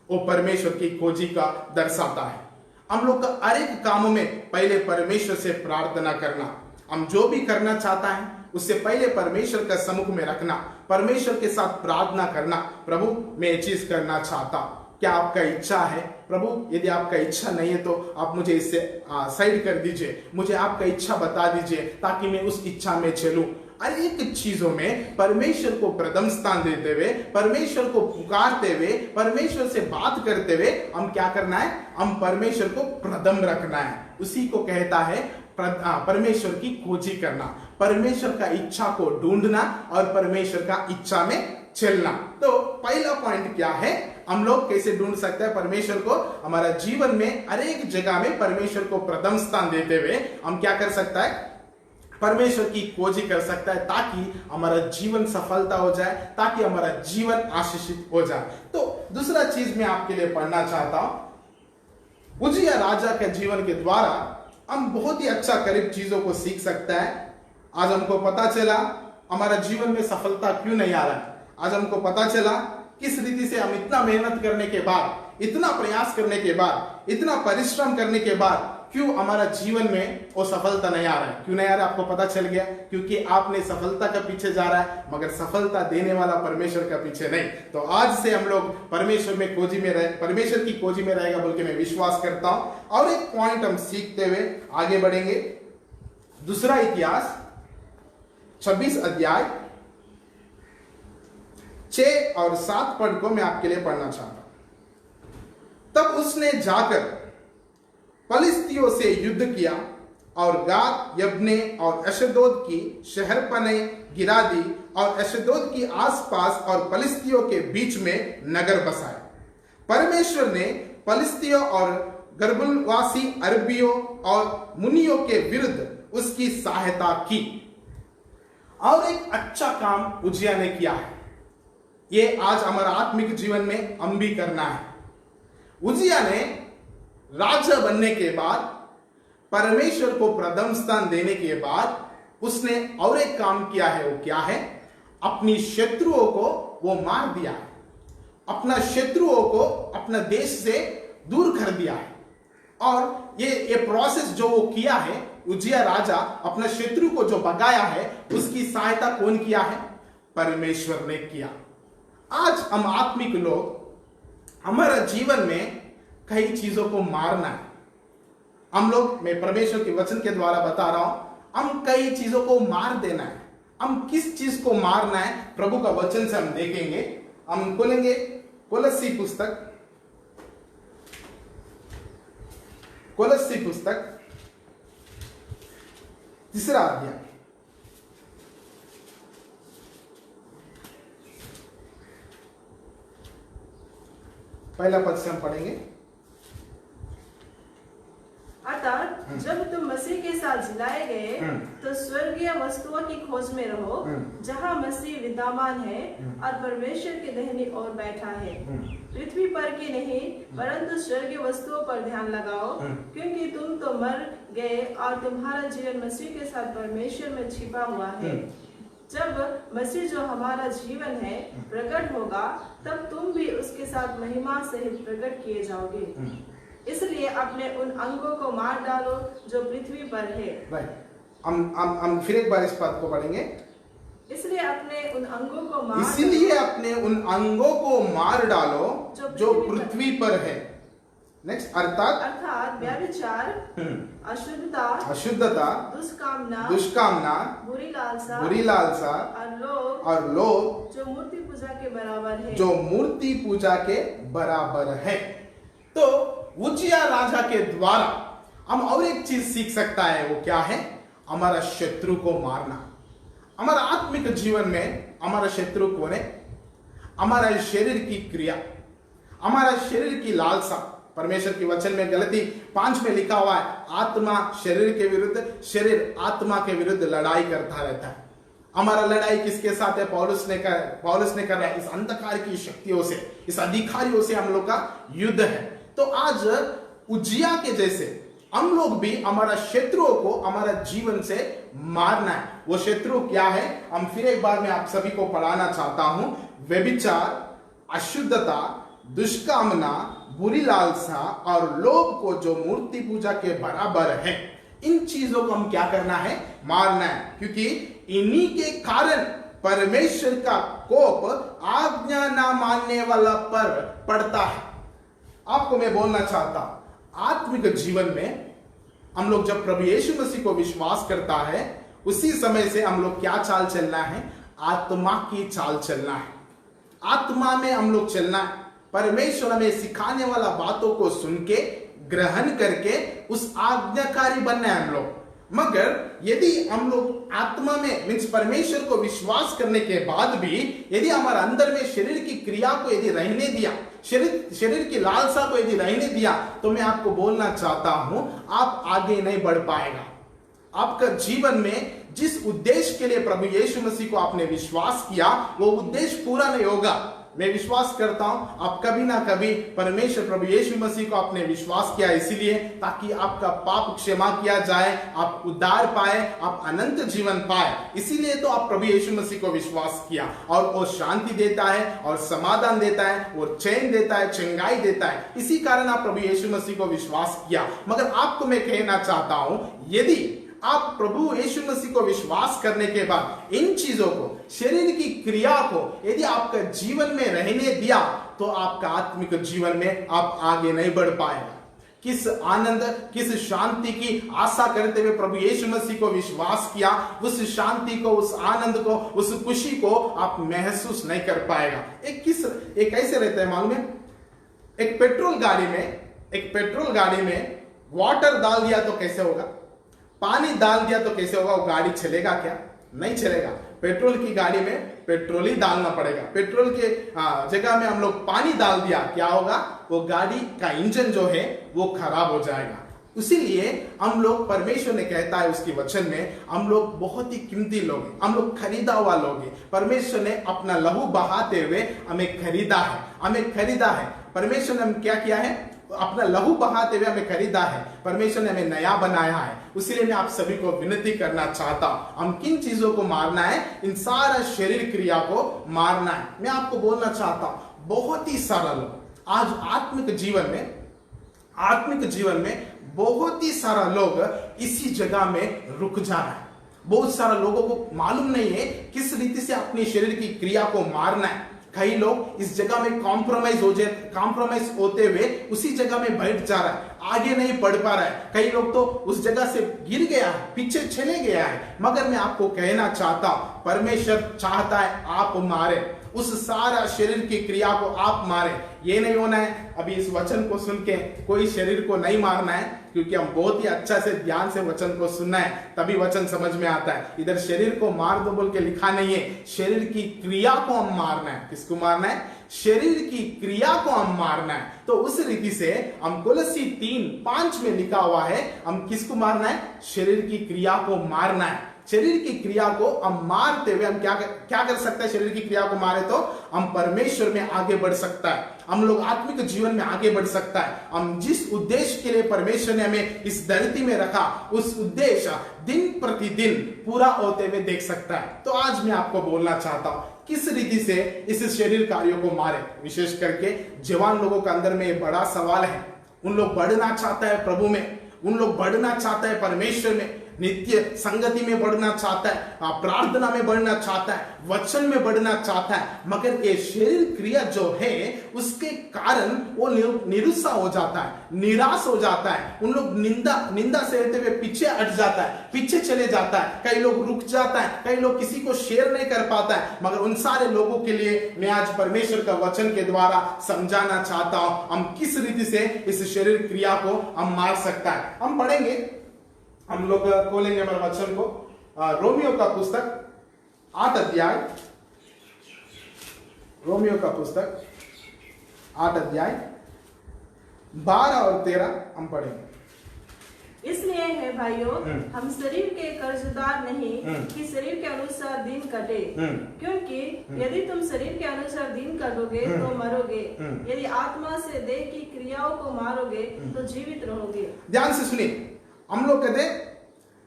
वो परमेश्वर की खोजी का दर्शाता है। हम लोग का हर एक कामों में पहले परमेश्वर से प्रार्थना करना, हम जो भी करना चाहता है उससे पहले परमेश्वर का सम्मुख में रखना, परमेश्वर के साथ प्रार्थना करना, प्रभु मैं ये चीज करना चाहता हूं, क्या आपका इच्छा है प्रभु? यदि आपका इच्छा नहीं है तो आप मुझे इससे साइड कर दीजिए, मुझे आपका इच्छा बता दीजिए ताकि मैं उस इच्छा में चलूं। हर एक चीजों में परमेश्वर को प्रथम स्थान देते हुए, परमेश्वर को पुकारते हुए, परमेश्वर से बात करते हुए हम क्या करना है, हम परमेश्वर को प्रथम रखना है। उसी को कहता है परमेश्वर की खोजी करना, परमेश्वर का इच्छा को ढूंढना और परमेश्वर का इच्छा में चलना। तो पहला पॉइंट क्या है, हम लोग कैसे ढूंढ सकते हैं परमेश्वर को? हमारा जीवन में हर एक जगह में परमेश्वर को प्रथम स्थान देते हुए हम क्या कर सकता है, परमेश्वर की खोजी कर सकता है, ताकि हमारा जीवन सफलता हो जाए, ताकि हमारा जीवन आशीषित हो जाए। तो दूसरा चीज मैं आपके लिए पढ़ना चाहता हूं, उजिया राजा के जीवन के द्वारा हम बहुत ही अच्छा करीब चीजों को सीख सकता है। आज हमको पता चला हमारा जीवन में सफलता क्यों नहीं आ रहा है। आज हमको पता चला किस रीति से हम इतना मेहनत करने के बाद, इतना प्रयास करने के बाद, इतना परिश्रम करने के बाद क्यों हमारा जीवन में वो सफलता नहीं आ रहा है। क्यों नहीं आ रहा है आपको पता चल गया, क्योंकि आपने सफलता का पीछे जा रहा है मगर सफलता देने वाला परमेश्वर का पीछे नहीं। तो आज से हम लोग परमेश्वर में खोजी में रहे, परमेश्वर की खोजी में रहेगा बोल के मैं विश्वास करता हूं। और एक पॉइंट हम सीखते हुए आगे बढ़ेंगे। दूसरा इतिहास 26 अध्याय 6 और 7 पद को मैं आपके लिए पढ़ना चाहता हूं। तब उसने जाकर फलिस्तियों से युद्ध किया और गाद, यब्ने और अशदोद की शहरपनाह गिरा दी और अशदोद की आसपास और फलिस्तियों के बीच में नगर बसाए। परमेश्वर ने फलिस्तियों और गर्भवासी अरबियों और मुनियों के विरुद्ध उसकी सहायता की। और एक अच्छा काम उजिया ने किया है, ये आज हमारा आत्मिक जीवन में हम भी करना है। उजिया ने राजा बनने के बाद, परमेश्वर को प्रथम स्थान देने के बाद उसने और एक काम किया है। वो क्या है, अपनी शत्रुओं को वो मार दिया है, अपना शत्रुओं को अपना देश से दूर कर दिया है। और ये प्रोसेस जो वो किया है, उजिया राजा अपना शत्रु को जो भगाया है, उसकी सहायता कौन किया है? परमेश्वर ने किया। आज हम आत्मिक लोग, हमारा जीवन में कई चीजों को मारना है। हम लोग, मैं परमेश्वर के वचन के द्वारा बता रहा हूं, हम कई चीजों को मार देना है। हम किस चीज को मारना है प्रभु का वचन से हम देखेंगे। हम खोलेंगे कोलस्सी पुस्तक, कोलस्सी पुस्तक 3 अध्याय। पहला पद से हम पढ़ेंगे। अतः जब तुम मसीह के साथ जिलाए गए तो स्वर्गीय वस्तुओं की खोज में रहो, जहाँ मसीह विद्यमान है और परमेश्वर के दाहिनी ओर बैठा है। पृथ्वी पर की नहीं परंतु स्वर्गीय वस्तुओं पर ध्यान लगाओ, क्योंकि तुम तो मर गए और तुम्हारा जीवन मसीह के साथ परमेश्वर में छिपा हुआ है। जब मसीह जो हमारा जीवन है प्रकट होगा, तब तुम भी उसके साथ महिमा सहित प्रकट किए जाओगे। इसलिए अपने उन अंगों को मार डालो जो पृथ्वी पर है। हम फिर एक बार इस बात को पढ़ेंगे। इसलिए अपने उन अंगों को मार इसलिए अपने उन अंगों को मार डालो जो पृथ्वी पर है। नेक्स्ट, अर्थात व्यभिचार, अशुद्धता, दुष्कामना, बुरी लालसा और लोभ जो मूर्ति पूजा के बराबर है, जो मूर्ति पूजा के बराबर है। तो उज्जिया राजा के द्वारा हम और एक चीज सीख सकता है, वो क्या है? हमारा शत्रु को मारना। हमारा आत्मिक जीवन में हमारा शत्रु कौन है? हमारा शरीर की क्रिया, हमारा शरीर की लालसा। परमेश्वर की वचन में गलती 5 में लिखा हुआ है, आत्मा शरीर के विरुद्ध, शरीर आत्मा के विरुद्ध लड़ाई करता रहता है। हमारा लड़ाई किसके साथ है? पौलुस ने कर रहा है इस अंधकार की शक्तियों से, इस अधिकारियों से हम लोग का युद्ध है। तो आज उज्जिया के जैसे हम लोग भी हमारा शत्रुओं को हमारा जीवन से मारना है। वो शत्रु क्या है? हम फिर एक बार मैं आप सभी को पढ़ाना चाहता हूं। व्यभिचार, अशुद्धता, दुष्कामना, बुरी लालसा और लोभ को जो मूर्ति पूजा के बराबर है, इन चीजों को हम क्या करना है? मारना है। क्योंकि इन्हीं के कारण परमेश्वर का कोप आज्ञा ना मानने वाला पर पड़ता है। आपको मैं बोलना चाहता हूं, आत्मिक जीवन में हम लोग जब प्रभु यीशु मसीह को विश्वास करता है, उसी समय से हम लोग क्या चाल चलना है? आत्मा की चाल चलना है। आत्मा में हम लोग चलना है। परमेश्वर हमें सिखाने वाला बातों को सुन के ग्रहण करके उस आज्ञाकारी बनना है हम लोग। मगर यदि हम लोग आत्मा में मीन्स परमेश्वर को विश्वास करने के बाद भी यदि हमारे अंदर में शरीर की क्रिया को यदि रहने दिया, शरीर की लालसा को यदि रहने दिया, तो मैं आपको बोलना चाहता हूं, आप आगे नहीं बढ़ पाएगा। आपका जीवन में जिस उद्देश्य के लिए प्रभु यीशु मसीह को आपने विश्वास किया, वो उद्देश्य पूरा नहीं होगा। मैं विश्वास करता हूं आप कभी ना कभी परमेश्वर प्रभु यीशु मसीह को आपने विश्वास किया इसलिए ताकि आपका पाप क्षमा किया जाए, आप उद्धार पाए, आप अनंत जीवन पाए। इसीलिए तो आप प्रभु यीशु मसीह को विश्वास किया, और वो शांति देता है और समाधान देता है, वो चैन देता है, चंगाई देता है। इसी कारण आप प्रभु यीशु मसीह को विश्वास किया। मगर आपको मैं कहना चाहता हूं, यदि आप प्रभु यीशु मसीह को विश्वास करने के बाद इन चीजों को, शरीर की क्रिया को यदि आपका जीवन में रहने दिया, तो आपका आत्मिक जीवन में आप आगे नहीं बढ़ पाएगा। किस आनंद, किस शांति की आशा करते हुए प्रभु यीशु मसीह को विश्वास किया, उस शांति को, उस आनंद को, उस खुशी को आप महसूस नहीं कर पाएगा। एक कैसे रहता है मालूम है? एक पेट्रोल गाड़ी में वाटर डाल दिया तो कैसे होगा? पानी डाल दिया तो कैसे होगा? वो गाड़ी चलेगा क्या? नहीं चलेगा। पेट्रोल की गाड़ी में पेट्रोल ही डालना पड़ेगा। पेट्रोल के जगह में हम लोग पानी डाल दिया, क्या होगा? वो गाड़ी का इंजन जो है वो खराब हो जाएगा। इसीलिए हम लोग, परमेश्वर ने कहता है उसकी वचन में, हम लोग बहुत ही कीमती लोग हैं, हम लोग खरीदा हुआ लोग हैं। परमेश्वर ने अपना लहू बहाते हुए हमें खरीदा है। परमेश्वर ने हम क्या किया है? अपना लहू बहाते हुए हमें खरीदा है। परमेश्वर ने हमें नया बनाया है। इसलिए मैं आप सभी को विनती करना चाहता हूं, हम किन चीजों को मारना है? इन सारा शरीर क्रिया को मारना है। मैं आपको बोलना चाहता हूं, बहुत ही सारा लोग आज आत्मिक जीवन में बहुत ही सारा लोग इसी जगह में रुक जा रहा है। बहुत सारा लोगों को मालूम नहीं है किस रीति से अपनी शरीर की क्रिया को मारना है। कई लोग इस जगह में कॉम्प्रोमाइज होते हुए उसी जगह में बैठ जा रहा है, आगे नहीं बढ़ पा रहा है। कई लोग तो उस जगह से गिर गया है, पीछे चले गया है। मगर मैं आपको कहना चाहता हूं, परमेश्वर चाहता है आप मारे, उस सारा शरीर की क्रिया को आप मारे। ये नहीं होना है अभी इस वचन को सुन के कोई शरीर को नहीं मारना है, क्योंकि हम बहुत ही अच्छा से ध्यान से वचन को सुनना है, तभी वचन समझ में आता है। इधर शरीर को मार दो बोल के लिखा नहीं है, शरीर की क्रिया को हम मारना है। किसको मारना है? शरीर की क्रिया को हम मारना है। तो उस रीति से हम कोलोसी 3:5 में लिखा हुआ है, हम किसको मारना है? शरीर की क्रिया को मारना है। शरीर की क्रिया को हम मारते हुए हम क्या कर सकते हैं? शरीर की क्रिया को मारे तो हम परमेश्वर में आगे बढ़ सकता है, हम लोग आत्मिक जीवन में आगे बढ़ सकता है। हम जिस उद्देश्य के लिए परमेश्वर ने हमें इस धरती में रखा, उस उद्देश्य दिन प्रतिदिन पूरा होते हुए देख सकता है। तो आज मैं आपको बोलना चाहता हूं, किस रीति से इस शरीर कार्यों को मारे। विशेष करके जवान लोगों के अंदर में बड़ा सवाल है। उन लोग बढ़ना चाहता है प्रभु में, उन लोग बढ़ना चाहता है परमेश्वर में, नित्य संगति में बढ़ना चाहता है, प्रार्थना में बढ़ना चाहता है, वचन में बढ़ना चाहता है, मगर ये शरीर क्रिया जो है उसके कारण वो निरुत्साह हो जाता है, निराश हो जाता है। उन लोग निंदा से रहते हुए पीछे हट जाता है, पीछे चले जाता है, कई लोग रुक जाता है, कई लोग किसी को शेयर नहीं कर पाता है। मगर उन सारे लोगों के लिए मैं आज परमेश्वर का वचन के द्वारा समझाना चाहता हूं हम किस रीति से इस शरीर क्रिया को हम मार सकता है। हम पढ़ेंगे, हम लोग खोलेंगे हमारे वचन को, रोमियो का पुस्तक 8 अध्याय, रोमियो का पुस्तक 8 अध्याय 12 और 13 हम पढ़ेंगे। इसलिए है भाइयों, हम शरीर के कर्जदार नहीं कि शरीर के अनुसार दिन कटे, क्योंकि यदि तुम शरीर के अनुसार दिन कटोगे तो मरोगे, यदि आत्मा से देह की क्रियाओं को मारोगे तो जीवित रहोगे। ध्यान से सुनिए, हम लोग कहते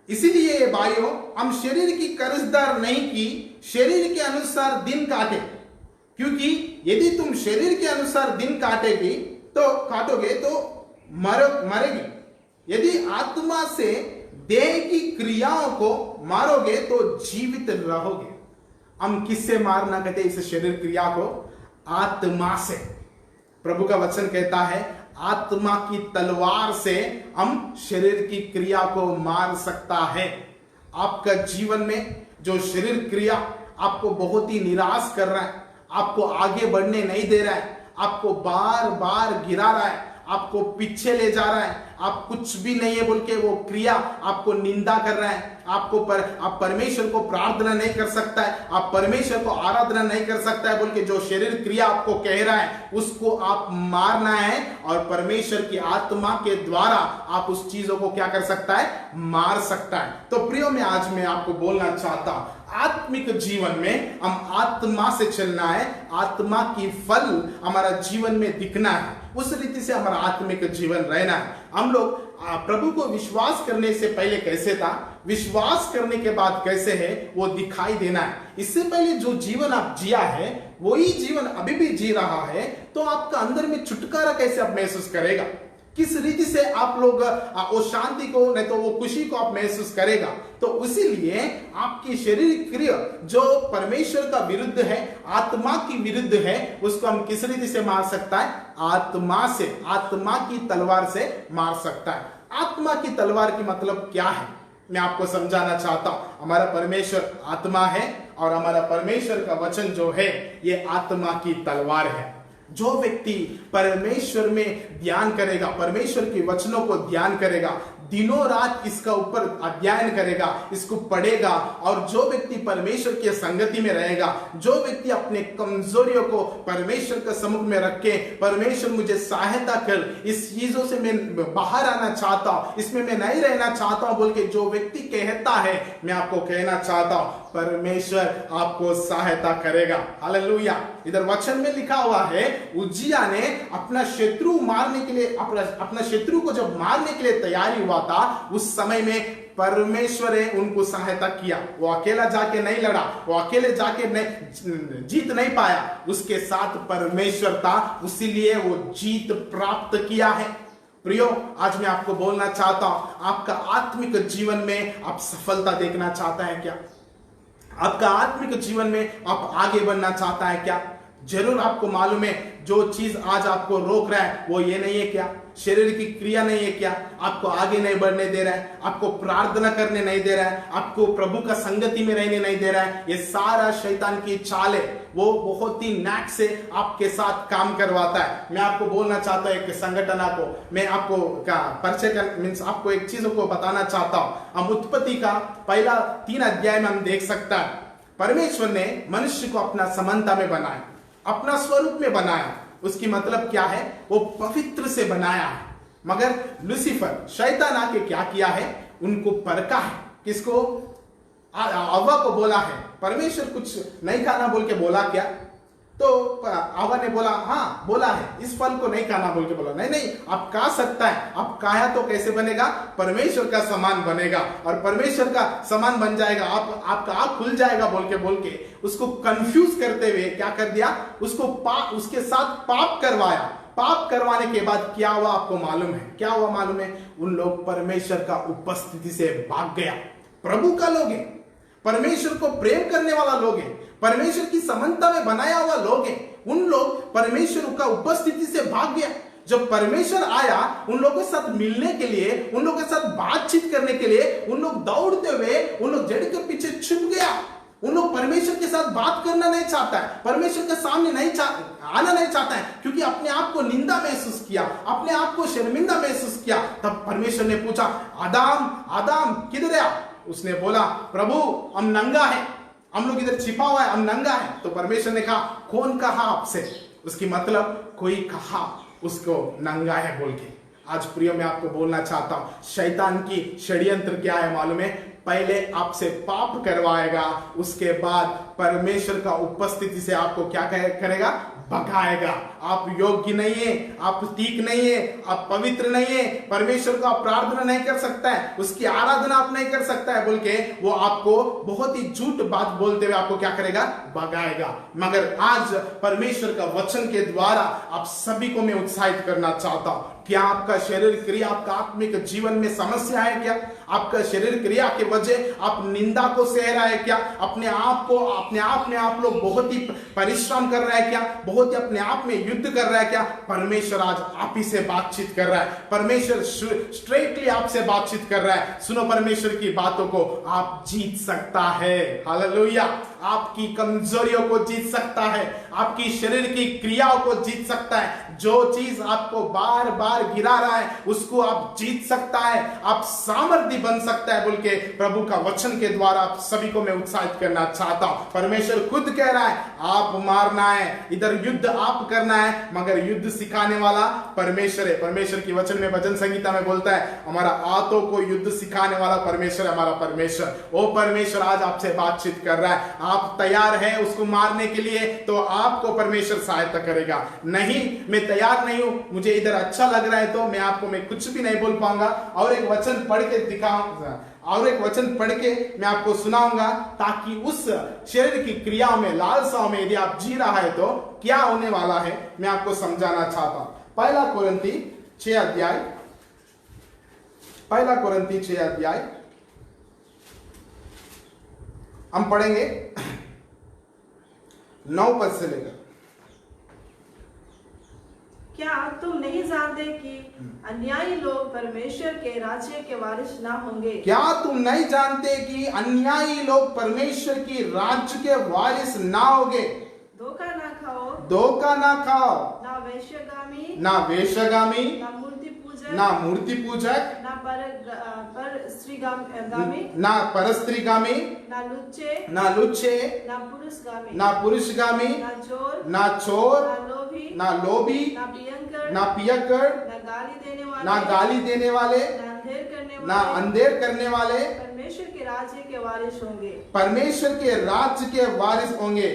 इसीलिए भाइयों हम शरीर की कर्जदार नहीं कि शरीर के अनुसार दिन काटे, क्योंकि यदि तुम शरीर के अनुसार दिन काटोगे तो मरेगी, यदि आत्मा से देह की क्रियाओं को मारोगे तो जीवित रहोगे। हम किससे मारना कहते इस शरीर क्रिया को? आत्मा से। प्रभु का वचन कहता है आत्मा की तलवार से हम शरीर की क्रिया को मार सकता है। आपका जीवन में जो शरीर क्रिया आपको बहुत ही निराश कर रहा है, आपको आगे बढ़ने नहीं दे रहा है, आपको बार बार गिरा रहा है, आपको पीछे ले जा रहा है, आप कुछ भी नहीं है बोल के वो क्रिया आपको निंदा कर रहा है, आप परमेश्वर को प्रार्थना नहीं कर सकता है, आप परमेश्वर को आराधना नहीं कर सकता है बोल के जो शरीर क्रिया आपको कह रहा है उसको आप मारना है, और परमेश्वर की आत्मा के द्वारा आप उस चीजों को क्या कर सकता है? मार सकता है। तो प्रियो में आज मैं आपको बोलना चाहता हूं आत्मिक जीवन में हम आत्मा से चलना है, आत्मा की फल हमारा जीवन में दिखना है, उस रीति से हमारा आत्मिक जीवन रहना है। हम लोग प्रभु को विश्वास करने से पहले कैसे था, विश्वास करने के बाद कैसे है, वो दिखाई देना है। इससे पहले जो जीवन आप जिया है वही जीवन अभी भी जी रहा है, तो आपका अंदर में छुटकारा कैसे आप महसूस करेगा? किस रीति से आप लोग वो शांति को नहीं तो वो खुशी को आप महसूस करेगा? तो इसीलिए आपकी शरीर क्रिया जो परमेश्वर का विरुद्ध है, आत्मा की विरुद्ध है, उसको हम किस रीति से मार सकता है? आत्मा से, आत्मा की तलवार से मार सकता है। आत्मा की तलवार की मतलब क्या है मैं आपको समझाना चाहता हूं। हमारा परमेश्वर आत्मा है और हमारा परमेश्वर का वचन जो है ये आत्मा की तलवार है। जो व्यक्ति परमेश्वर में ध्यान करेगा, परमेश्वर के वचनों को ध्यान करेगा, दिनों रात इसका ऊपर अध्ययन करेगा, इसको पढ़ेगा, और जो व्यक्ति परमेश्वर की संगति में रहेगा, जो व्यक्ति अपने कमजोरियों को परमेश्वर के सम्मुख में रख के परमेश्वर मुझे सहायता कर, इस चीजों से मैं बाहर आना चाहता हूं, इसमें मैं नहीं रहना चाहता हूं बोल के जो व्यक्ति कहता है, मैं आपको कहना चाहता हूं परमेश्वर आपको सहायता करेगा। हालेलुया। इधर वचन में लिखा हुआ है उज्जिया ने अपना शत्रु मारने के लिए, अपना शत्रु को जब मारने के लिए तैयारी हुआ था, उस समय में परमेश्वर ने उनको सहायता किया। वो अकेला जाके नहीं लड़ा, वो अकेले जाके नहीं जीत नहीं पाया, उसके साथ परमेश्वर था, इसीलिए वो जीत प्राप्त किया है। प्रियो, आज मैं आपको बोलना चाहता हूं आपका आत्मिक जीवन में आप सफलता देखना चाहता है क्या? आपका आत्मिक जीवन में आप आगे बढ़ना चाहता है क्या? जरूर आपको मालूम है जो चीज आज आपको रोक रहा है वो ये नहीं है क्या? शरीर की क्रिया नहीं है क्या? आपको आगे नहीं बढ़ने दे रहा है, आपको प्रार्थना करने नहीं दे रहा है, आपको प्रभु का संगति में रहने नहीं दे रहा है। ये सारा शैतान की चाल है, वो बहुत ही नाक से आपके साथ काम करवाता है। मैं आपको बोलना चाहता हूं एक संगठन को, मैं आपको परिचय का मीन्स आपको एक चीजों को बताना चाहता हूं। हम उत्पत्ति का पहला 3 अध्याय में हम देख सकता है परमेश्वर ने मनुष्य को अपना समानता में बनाया, अपना स्वरूप में बनाया। उसकी मतलब क्या है? वो पवित्र से बनाया है। मगर लूसीफर शैतान आके क्या किया है? उनको परखा है। किसको? हव्वा को बोला है परमेश्वर कुछ नहीं खाना बोल के बोला क्या? तो हव्वा ने बोला हाँ बोला है, इस फल को नहीं खाना बोल के बोला। नहीं आप खा सकता है, आप खाया तो कैसे बनेगा? परमेश्वर का समान बनेगा, और परमेश्वर का समान बन जाएगा, आपका आँख खुल जाएगा बोल के उसको कंफ्यूज करते हुए क्या कर दिया? उसको उसके साथ पाप करवाया। पाप करवाने के बाद क्या हुआ आपको मालूम है? क्या हुआ मालूम है? उन लोग परमेश्वर का उपस्थिति से भाग गया। प्रभु का लोग है, परमेश्वर को प्रेम करने वाला लोग है, परमेश्वर की समानता में बनाया हुआ लोग है, उन लोग परमेश्वर का उपस्थिति से भाग गया। जब परमेश्वर आया उन लोगों के साथ मिलने के लिए, उन लोगों के साथ बातचीत करने के लिए, उन लोग दौड़ते हुए उन लोग जड़ के पीछे छुप गया। उन लोग परमेश्वर के साथ बात करना नहीं चाहता है, परमेश्वर के सामने आना नहीं चाहता है, क्योंकि अपने आप को निंदा महसूस किया, अपने आप को शर्मिंदा महसूस किया। तब परमेश्वर ने पूछा, आदम आदम किधर है? उसने बोला, प्रभु हम नंगा है, हम लोग इधर छिपा हुआ है, हम नंगा है। तो परमेश्वर ने कहा, कौन कहा आपसे? उसकी मतलब कोई कहा उसको नंगा है बोल के। आज प्रिय मैं आपको बोलना चाहता हूं, शैतान की षड्यंत्र क्या है मालूम है? पहले आपसे पाप करवाएगा, उसके बाद परमेश्वर का उपस्थिति से आपको क्या करेगा? भगाएगा। आप योग्य नहीं है, आप ठीक नहीं है, आप पवित्र नहीं है, परमेश्वर का प्रार्थना नहीं कर सकता है, उसकी आराधना आप नहीं कर सकता है बोल के वो आपको बहुत ही झूठ बात बोलते हुए आपको क्या करेगा? भगाएगा। मगर आज परमेश्वर का वचन के द्वारा आप सभी को मैं उत्साहित करना चाहता हूं। क्या आपका शरीर क्रिया, आपका आत्मिक जीवन में समस्या है क्या? आपका शरीर क्रिया के वजह आप निंदा को सह रहा है क्या? अपने आप में आप लोग बहुत ही परिश्रम कर रहा है क्या? बहुत ही अपने आप में युद्ध कर रहा है क्या? परमेश्वर आज आप ही से बातचीत कर रहा है। परमेश्वर स्ट्रेटली आपसे बातचीत कर रहा है। सुनो, परमेश्वर की बातों को आप जीत सकता है। हालेलुया। आपकी कमजोरियों को जीत सकता है, आपकी शरीर की क्रियाओं को जीत सकता है। जो चीज आपको बार बार गिरा रहा है उसको आप जीत सकता है, आप सामर्थ्य बन सकता है बोल के प्रभु का वचन के द्वारा आप सभी को मैं उत्साहित करना चाहता हूं। परमेश्वर खुद कह रहा है, आप मारना है, इधर युद्ध आप करना है, मगर युद्ध सिखाने वाला परमेश्वर है। परमेश्वर की वचन में भजन संगीता में बोलता है, हमारा आत्मा को युद्ध सिखाने वाला परमेश्वर है, हमारा परमेश्वर। वो परमेश्वर आज आपसे बातचीत कर रहा है। आप तैयार है उसको मारने के लिए तो आपको परमेश्वर सहायता करेगा। नहीं, मैं तैयार नहीं हूं, मुझे इधर अच्छा लग रहा है तो मैं कुछ भी नहीं बोल पाऊंगा। और एक वचन पढ़ के दिखाऊंगा, और एक वचन पढ़ के मैं आपको सुनाऊंगा, ताकि उस शरीर की क्रियाओं में, लालसाओं में यदि आप जी रहा है तो क्या होने वाला है मैं आपको समझाना चाहता हूं। पहला कोरिन्थी 6 अध्याय हम पढ़ेंगे 9 पद से लेकर। क्या तुम नहीं जानते कि अन्यायी लोग परमेश्वर के राज्य के वारिस ना होंगे? क्या तुम नहीं जानते कि अन्यायी लोग परमेश्वर की राज्य के वारिस ना होंगे? धोखा ना खाओ, ना वेश्यगामी, ना मूर्ति पूजक, ना परस्त्रीगामी, ना परस्त्रीगामी, ना लुच्चे, ना पुरुषगामी, ना चोर, ना लोभी, ना पियक्कड़, ना गाली देने वाले, ना अंधेर करने वाले परमेश्वर के राज्य के वारिस होंगे। परमेश्वर के राज्य के वारिस होंगे।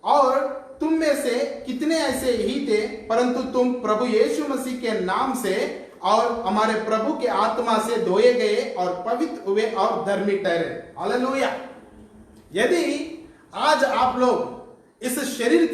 और तुम में से कितने ऐसे ही थे, परंतु तुम प्रभु यीशु मसीह के नाम से और हमारे प्रभु के आत्मा से धोए गए और पवित्र हुए और धर्मी ठहरे। हालेलुया। यदि आज आप लोग इस शरीर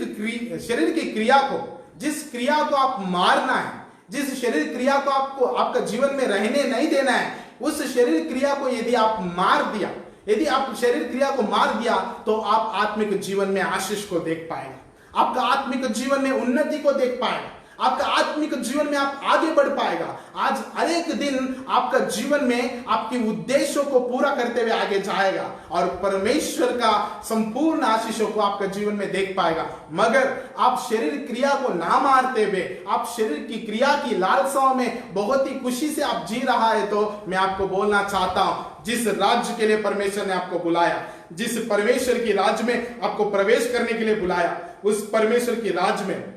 की क्रिया को, जिस क्रिया को आप मारना है, जिस शरीर क्रिया को आपको आपका जीवन में रहने नहीं देना है, उस शरीर क्रिया को यदि आप मार दिया, यदि आप शरीर क्रिया को मार दिया तो आप आत्मिक जीवन में आशीष को देख पाएंगे, आपका आत्मिक जीवन में उन्नति को देख पाएगा, आपका आत्मिक जीवन में आप आगे बढ़ पाएगा। आज हर एक दिन आपका जीवन में आपके उद्देश्यों को पूरा करते हुए आगे जाएगा और परमेश्वर का संपूर्ण आशीषों को आपका जीवन में देख पाएगा। मगर आप शरीर क्रिया को ना मारते हुए, आप शरीर की क्रिया की लालसाओं में बहुत ही खुशी से आप जी रहा है तो मैं आपको बोलना चाहता हूं, जिस राज्य के लिए परमेश्वर ने आपको बुलाया, जिस परमेश्वर की राज्य में आपको प्रवेश करने के लिए बुलाया, उस परमेश्वर की राज्य में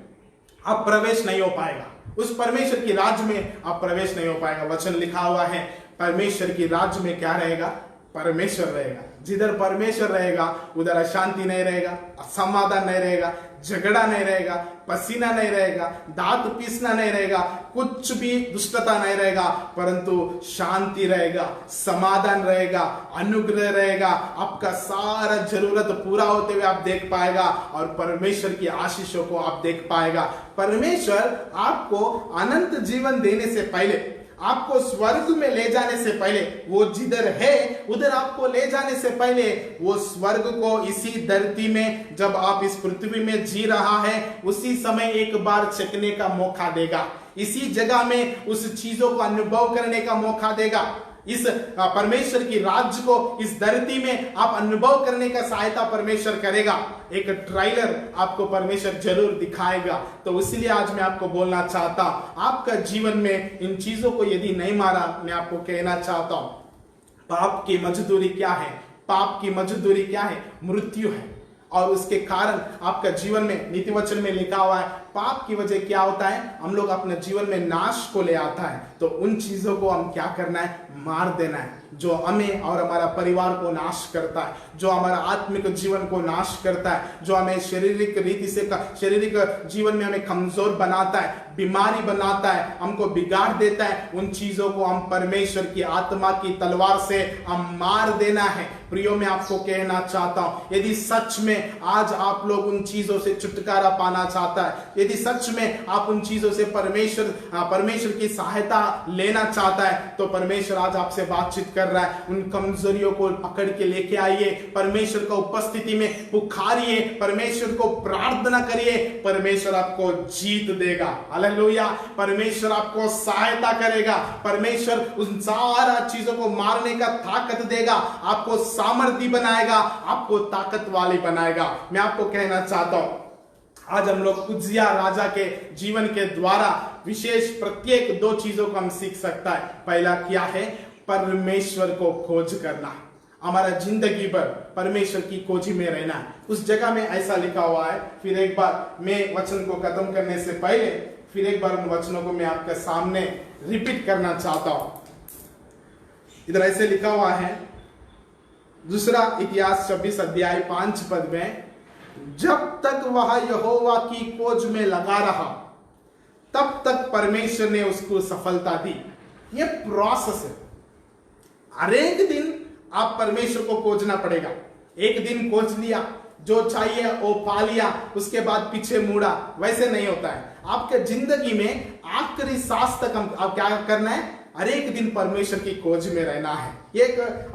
आप प्रवेश नहीं हो पाएगा। उस परमेश्वर की राज्य में आप प्रवेश नहीं हो पाएगा। वचन लिखा हुआ है, परमेश्वर की राज्य में क्या रहेगा? परमेश्वर रहेगा। जिधर परमेश्वर रहेगा उधर अशांति नहीं रहेगा, असमाधान नहीं रहेगा, झगड़ा नहीं रहेगा, पसीना नहीं रहेगा, दांत पीसना नहीं रहेगा, कुछ भी दुष्टता नहीं रहेगा, परंतु शांति रहेगा, समाधान रहेगा, अनुग्रह रहेगा। आपका सारा जरूरत पूरा होते हुए आप देख पाएगा और परमेश्वर की आशीषों को आप देख पाएगा। परमेश्वर आपको अनंत जीवन देने से पहले, आपको स्वर्ग में ले जाने से पहले, वो जिधर है उधर आपको ले जाने से पहले, वो स्वर्ग को इसी धरती में जब आप इस पृथ्वी में जी रहा है उसी समय एक बार चखने का मौका देगा। इसी जगह में उस चीजों को अनुभव करने का मौका देगा। इस परमेश्वर की राज्य को इस धरती में आप अनुभव करने का सहायता परमेश्वर करेगा। एक ट्रेलर आपको परमेश्वर जरूर दिखाएगा। तो इसलिए आज मैं आपको बोलना चाहता हूं, आपका जीवन में इन चीजों को यदि नहीं मारा, मैं आपको कहना चाहता हूं, पाप की मजदूरी क्या है? पाप की मजदूरी क्या है? मृत्यु है। और उसके कारण आपका जीवन में नीति वचन में लिखा हुआ है, पाप की वजह क्या होता है? हम लोग अपने जीवन में नाश को ले आता है। तो उन चीजों को हम क्या करना है? मार देना है, जो हमें और हमारा परिवार को नाश करता है, जो हमारा आत्मिक जीवन को नाश करता है, जो हमें शारीरिक रीति से, शारीरिक जीवन में हमें कमजोर बनाता है, बीमारी बनाता है, हमको बिगाड़ देता है। उन चीजों को हम परमेश्वर की आत्मा की तलवार से हम मार देना है। प्रियो, मैं आपको कहना चाहता हूं, यदि सच में आज आप लोग उन चीजों से छुटकारा पाना चाहता है, यदि सच में आप उन चीजों से परमेश्वर की सहायता लेना चाहता है, तो परमेश्वर आज आपसे बातचीत कर रहा है। उन कमजोरियों को पकड़ के लेके आइए, परमेश्वर को उपस्थिति में पुकारिए, परमेश्वर को प्रार्थना करिए, परमेश्वर आपको जीत देगा। हालेलुया। परमेश्वर आपको सहायता करेगा, परमेश्वर उन सारा चीजों को मारने का ताकत देगा, आपको सामर्थ्य बनाएगा, आपको ताकत वाली बनाएगा। मैं आपको कहना चाहता हूं, आज हम लोग उज्जिया राजा के जीवन के द्वारा विशेष प्रत्येक 2 चीजों को हम सीख सकता है। पहला क्या है? परमेश्वर को खोज करना। हमारा जिंदगी भर परमेश्वर की खोजी में रहना है। उस जगह में ऐसा लिखा हुआ है। फिर एक बार मैं वचन को खत्म करने से पहले फिर एक बार उन वचनों को मैं आपके सामने रिपीट करना चाहता हूं। इधर ऐसे लिखा हुआ है, दूसरा इतिहास 26 अध्याय 5 पद में, जब तक वह यहोवा की खोज में लगा रहा तब तक परमेश्वर ने उसको सफलता दी। यह प्रोसेस है। हर एक दिन आप परमेश्वर को खोजना पड़ेगा। एक दिन खोज लिया, जो चाहिए वो पा लिया, उसके बाद पीछे मुड़ा, वैसे नहीं होता है। आपके जिंदगी में आखिरी सांस तक आप क्या करना है? हर एक दिन परमेश्वर की खोज में रहना है। ये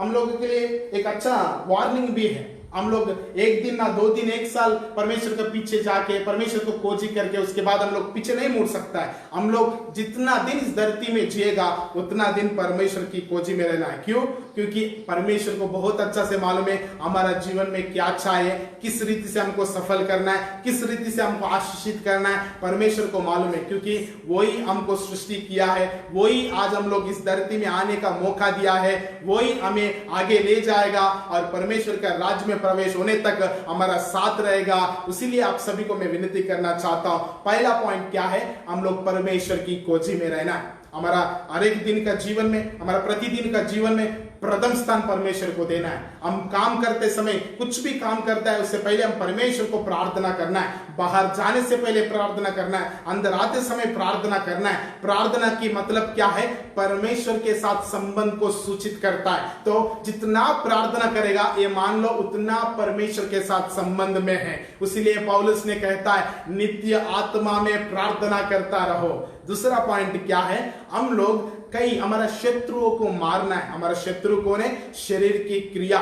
हम लोगों के लिए एक अच्छा वार्निंग भी है। हम लोग एक दिन ना 2 दिन 1 साल परमेश्वर के पीछे जाके परमेश्वर को खोजी करके उसके बाद हम लोग पीछे नहीं मुड़ सकता है। हम लोग जितना दिन इस धरती में जिएगा उतना दिन परमेश्वर की खोजी में रहना है। क्यों? क्योंकि परमेश्वर को बहुत अच्छा से मालूम है हमारा जीवन में क्या चाहिए, किस रीति से हमको सफल करना है, किस रीति से हमको आशीषित करना है। परमेश्वर को मालूम है, क्योंकि वही हमको सृष्टि किया है, वही आज हम लोग इस धरती में आने का मौका दिया है, वही हमें आगे ले जाएगा और परमेश्वर का राज्य में प्रवेश होने तक हमारा साथ रहेगा। इसीलिए आप सभी को मैं विनती करना चाहता हूं, पहला पॉइंट क्या है? हम लोग परमेश्वर की खोजी में रहना है। हमारा हर एक दिन का जीवन में, हमारा प्रतिदिन का जीवन में प्रथम स्थान परमेश्वर को देना है। हम काम करते समय, कुछ भी काम करता है उससे पहले हम परमेश्वर को प्रार्थना करना है। बाहर जाने से पहले प्रार्थना करना है, अंदर आते समय प्रार्थना करना है। प्रार्थना की मतलब क्या है? परमेश्वर के साथ संबंध को सूचित करता है। तो जितना प्रार्थना करेगा ये मान लो उतना परमेश्वर के साथ संबंध में है। इसीलिए पौलुस ने कहता है नित्य आत्मा में प्रार्थना करता रहो। दूसरा पॉइंट क्या है? हम लोग हमारा शत्रुओं को मारना है। हमारा शत्रु कौन है? शरीर की क्रिया।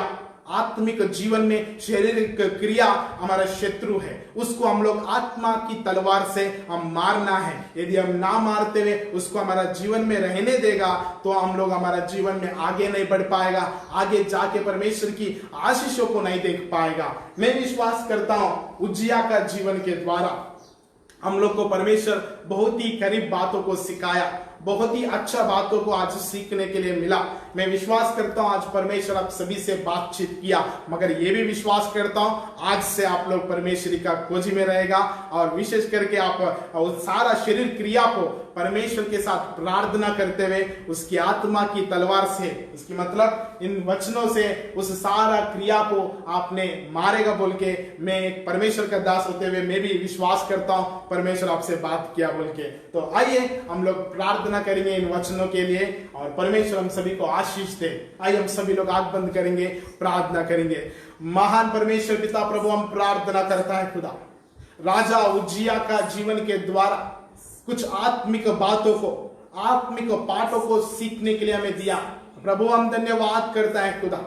आत्मिक जीवन में शारीरिक क्रिया हमारा शत्रु है, उसको हम लोग आत्मा की तलवार से हम मारना है। यदि हम ना मारते हुए उसको हमारा जीवन में रहने देगा तो हम लोग हमारा जीवन में आगे नहीं बढ़ पाएगा, आगे जाके परमेश्वर की आशीषों को नहीं देख पाएगा। मैं विश्वास करता हूं उज्जिया का जीवन के द्वारा हम लोग को परमेश्वर बहुत ही करीब बातों को सिखाया, बहुत ही अच्छा बातों को आज सीखने के लिए मिला। मैं विश्वास करता हूं आज परमेश्वर आप सभी से बातचीत किया, मगर ये भी विश्वास करता हूं आज से आप लोग परमेश्वरी का खोजी में रहेगा और विशेष करके आप उस सारा शरीर क्रिया को परमेश्वर के साथ प्रार्थना करते हुए उसकी आत्मा की तलवार से, इसकी मतलब इन वचनों से उस सारा क्रिया को आपने मारेगा बोल के मैं एक परमेश्वर का दास होते हुए मैं भी विश्वास करता हूं परमेश्वर आपसे बात किया बोल के। तो आइए हम लोग प्रार्थना करेंगे इन वचनों के लिए और परमेश्वर हम सभी को आशीष दे। आइए हम सभी लोग आंख बंद करेंगे, प्रार्थना करेंगे। महान परमेश्वर पिता प्रभु, हम प्रार्थना करता है खुदा, राजा उज्जिया का जीवन के द्वारा कुछ आत्मिक बातों को, आत्मिक पाठों को सीखने के लिए हमें दिया प्रभु, हम धन्यवाद करता है खुदा।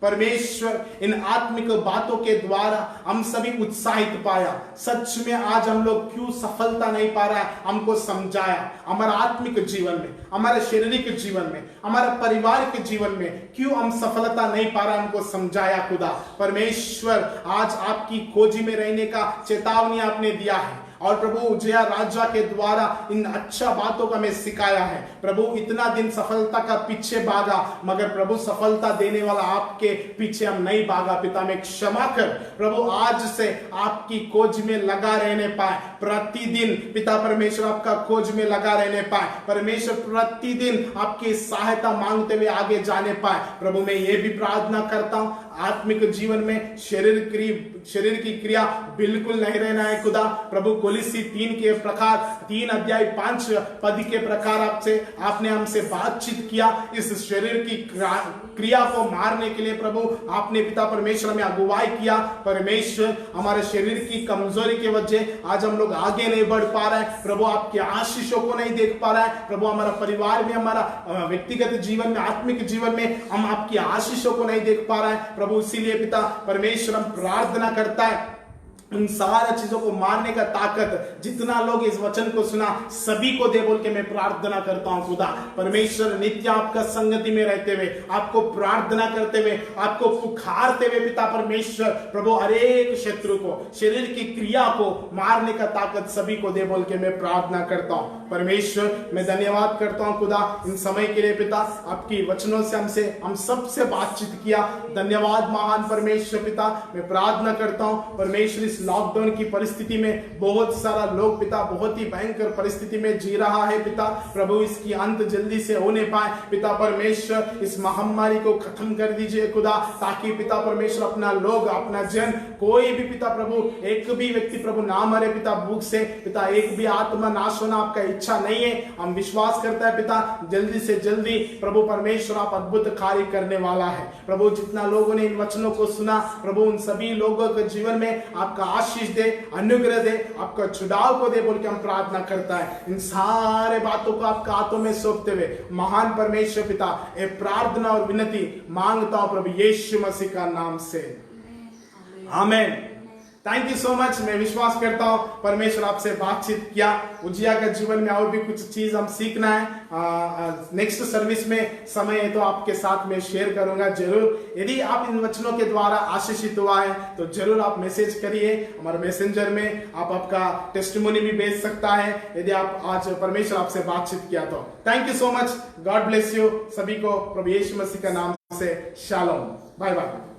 परमेश्वर इन आत्मिक बातों के द्वारा हम सभी उत्साहित पाया। सच में आज हम लोग क्यों सफलता नहीं पा रहा है हमको समझाया। हमारा आत्मिक जीवन में, हमारे शारीरिक जीवन में, हमारे परिवार के जीवन में क्यों हम सफलता नहीं पा रहा हमको समझाया खुदा। परमेश्वर आज आपकी खोजी में रहने का चेतावनी आपने दिया है और प्रभु उज्जिया राजा के द्वारा इन अच्छा बातों का हमें सिखाया है। प्रभु इतना दिन सफलता का पीछे भागा, मगर प्रभु सफलता देने वाला आपके पीछे हम नहीं भागा। पिता में क्षमा कर प्रभु, आज से आपकी खोज में लगा रहने पाए, प्रतिदिन पिता परमेश्वर आपका खोज में लगा रहने पाए, परमेश्वर प्रतिदिन आपकी सहायता मांगते हुए आगे जाने पाए। प्रभु मैं ये भी प्रार्थना करता हूं आत्मिक जीवन में शरीर की क्रिया बिल्कुल नहीं रहना है खुदा। प्रभु कोलिसी 3 के प्रकार 3 अध्याय 5 पद के प्रकार आपने हमसे बातचीत किया। इस शरीर की क्रिया को मारने के लिए प्रभु आपने पिता परमेश्वर में अगुवाई किया। परमेश्वर हमारे शरीर की कमजोरी के वजह आज हम लोग आगे नहीं बढ़ पा रहे हैं प्रभु, आपके आशीषों को नहीं देख पा रहा है प्रभु। हमारा परिवार में, हमारा व्यक्तिगत जीवन में, आत्मिक जीवन में हम आपकी आशीषों को नहीं देख पा रहे हैं प्रभु। इसीलिए पिता परमेश्वर हम प्रार्थना करता है उन सारा चीजों को मारने का ताकत जितना लोग इस वचन को सुना सभी को दे बोल के मैं प्रार्थना करता हूं खुदा। परमेश्वर नित्य आपका संगति में रहते हुए, आपको प्रार्थना करते हुए, आपको पुकारते हुए पिता परमेश्वर प्रभु हर एक शत्रु को, शरीर की क्रिया को मारने का ताकत सभी को दे बोल के मैं प्रार्थना करता हूं। परमेश्वर मैं धन्यवाद करता हूं खुदा इन समय के लिए पिता, आपकी वचनों से हम सबसे बातचीत किया। धन्यवाद महान परमेश्वर पिता। मैं प्रार्थना करता हूं परमेश्वर इस लॉकडाउन की परिस्थिति में बहुत सारा लोग पिता बहुत ही भयंकर परिस्थिति में जी रहा है पिता प्रभु, इसकी अंत जल्दी से होने पाए पिता परमेश्वर। इस महामारी को खत्म कर दीजिए खुदा, ताकि पिता परमेश्वर अपना लोग, अपना जन, कोई भी पिता प्रभु एक भी व्यक्ति प्रभु ना मरे पिता भूख से पिता, एक भी आत्मा नाश होना आपका इच्छा नहीं है। हम विश्वास करता है पिता जल्दी से जल्दी प्रभु परमेश्वर आप अद्भुत कार्य करने वाला है प्रभु। जितना लोगों ने इन वचनों को सुना प्रभु उन सभी लोगों के जीवन में आपका आशीष दे, अनुग्रह दे, आपका छुड़ाव को दे बोल के हम प्रार्थना करता है। इन सारे बातों को आपका हाथों में सौंपते हुए महान परमेश्वर पिता ये प्रार्थना और विनती मांगता हूं प्रभु यीशु मसीह का नाम से, आमीन। Thank you so much. मैं विश्वास करता हूं परमेश्वर आपसे बातचीत किया। उज्जिया के जीवन में और भी कुछ चीज हम सीखना है। नेक्स्ट सर्विस में समय है तो आपके साथ में शेयर करूंगा जरूर। यदि आप इन वचनों के द्वारा आशीषित हुआ है तो जरूर आप मैसेज करिए हमारे मैसेंजर में। आप आपका टेस्टिमोनी भी भेज सकता है यदि आप आज परमेश्वर आपसे बातचीत किया तो। Thank you so much. God bless you सभी को प्रभु यीशु मसीह का नाम से शालोम। Bye bye.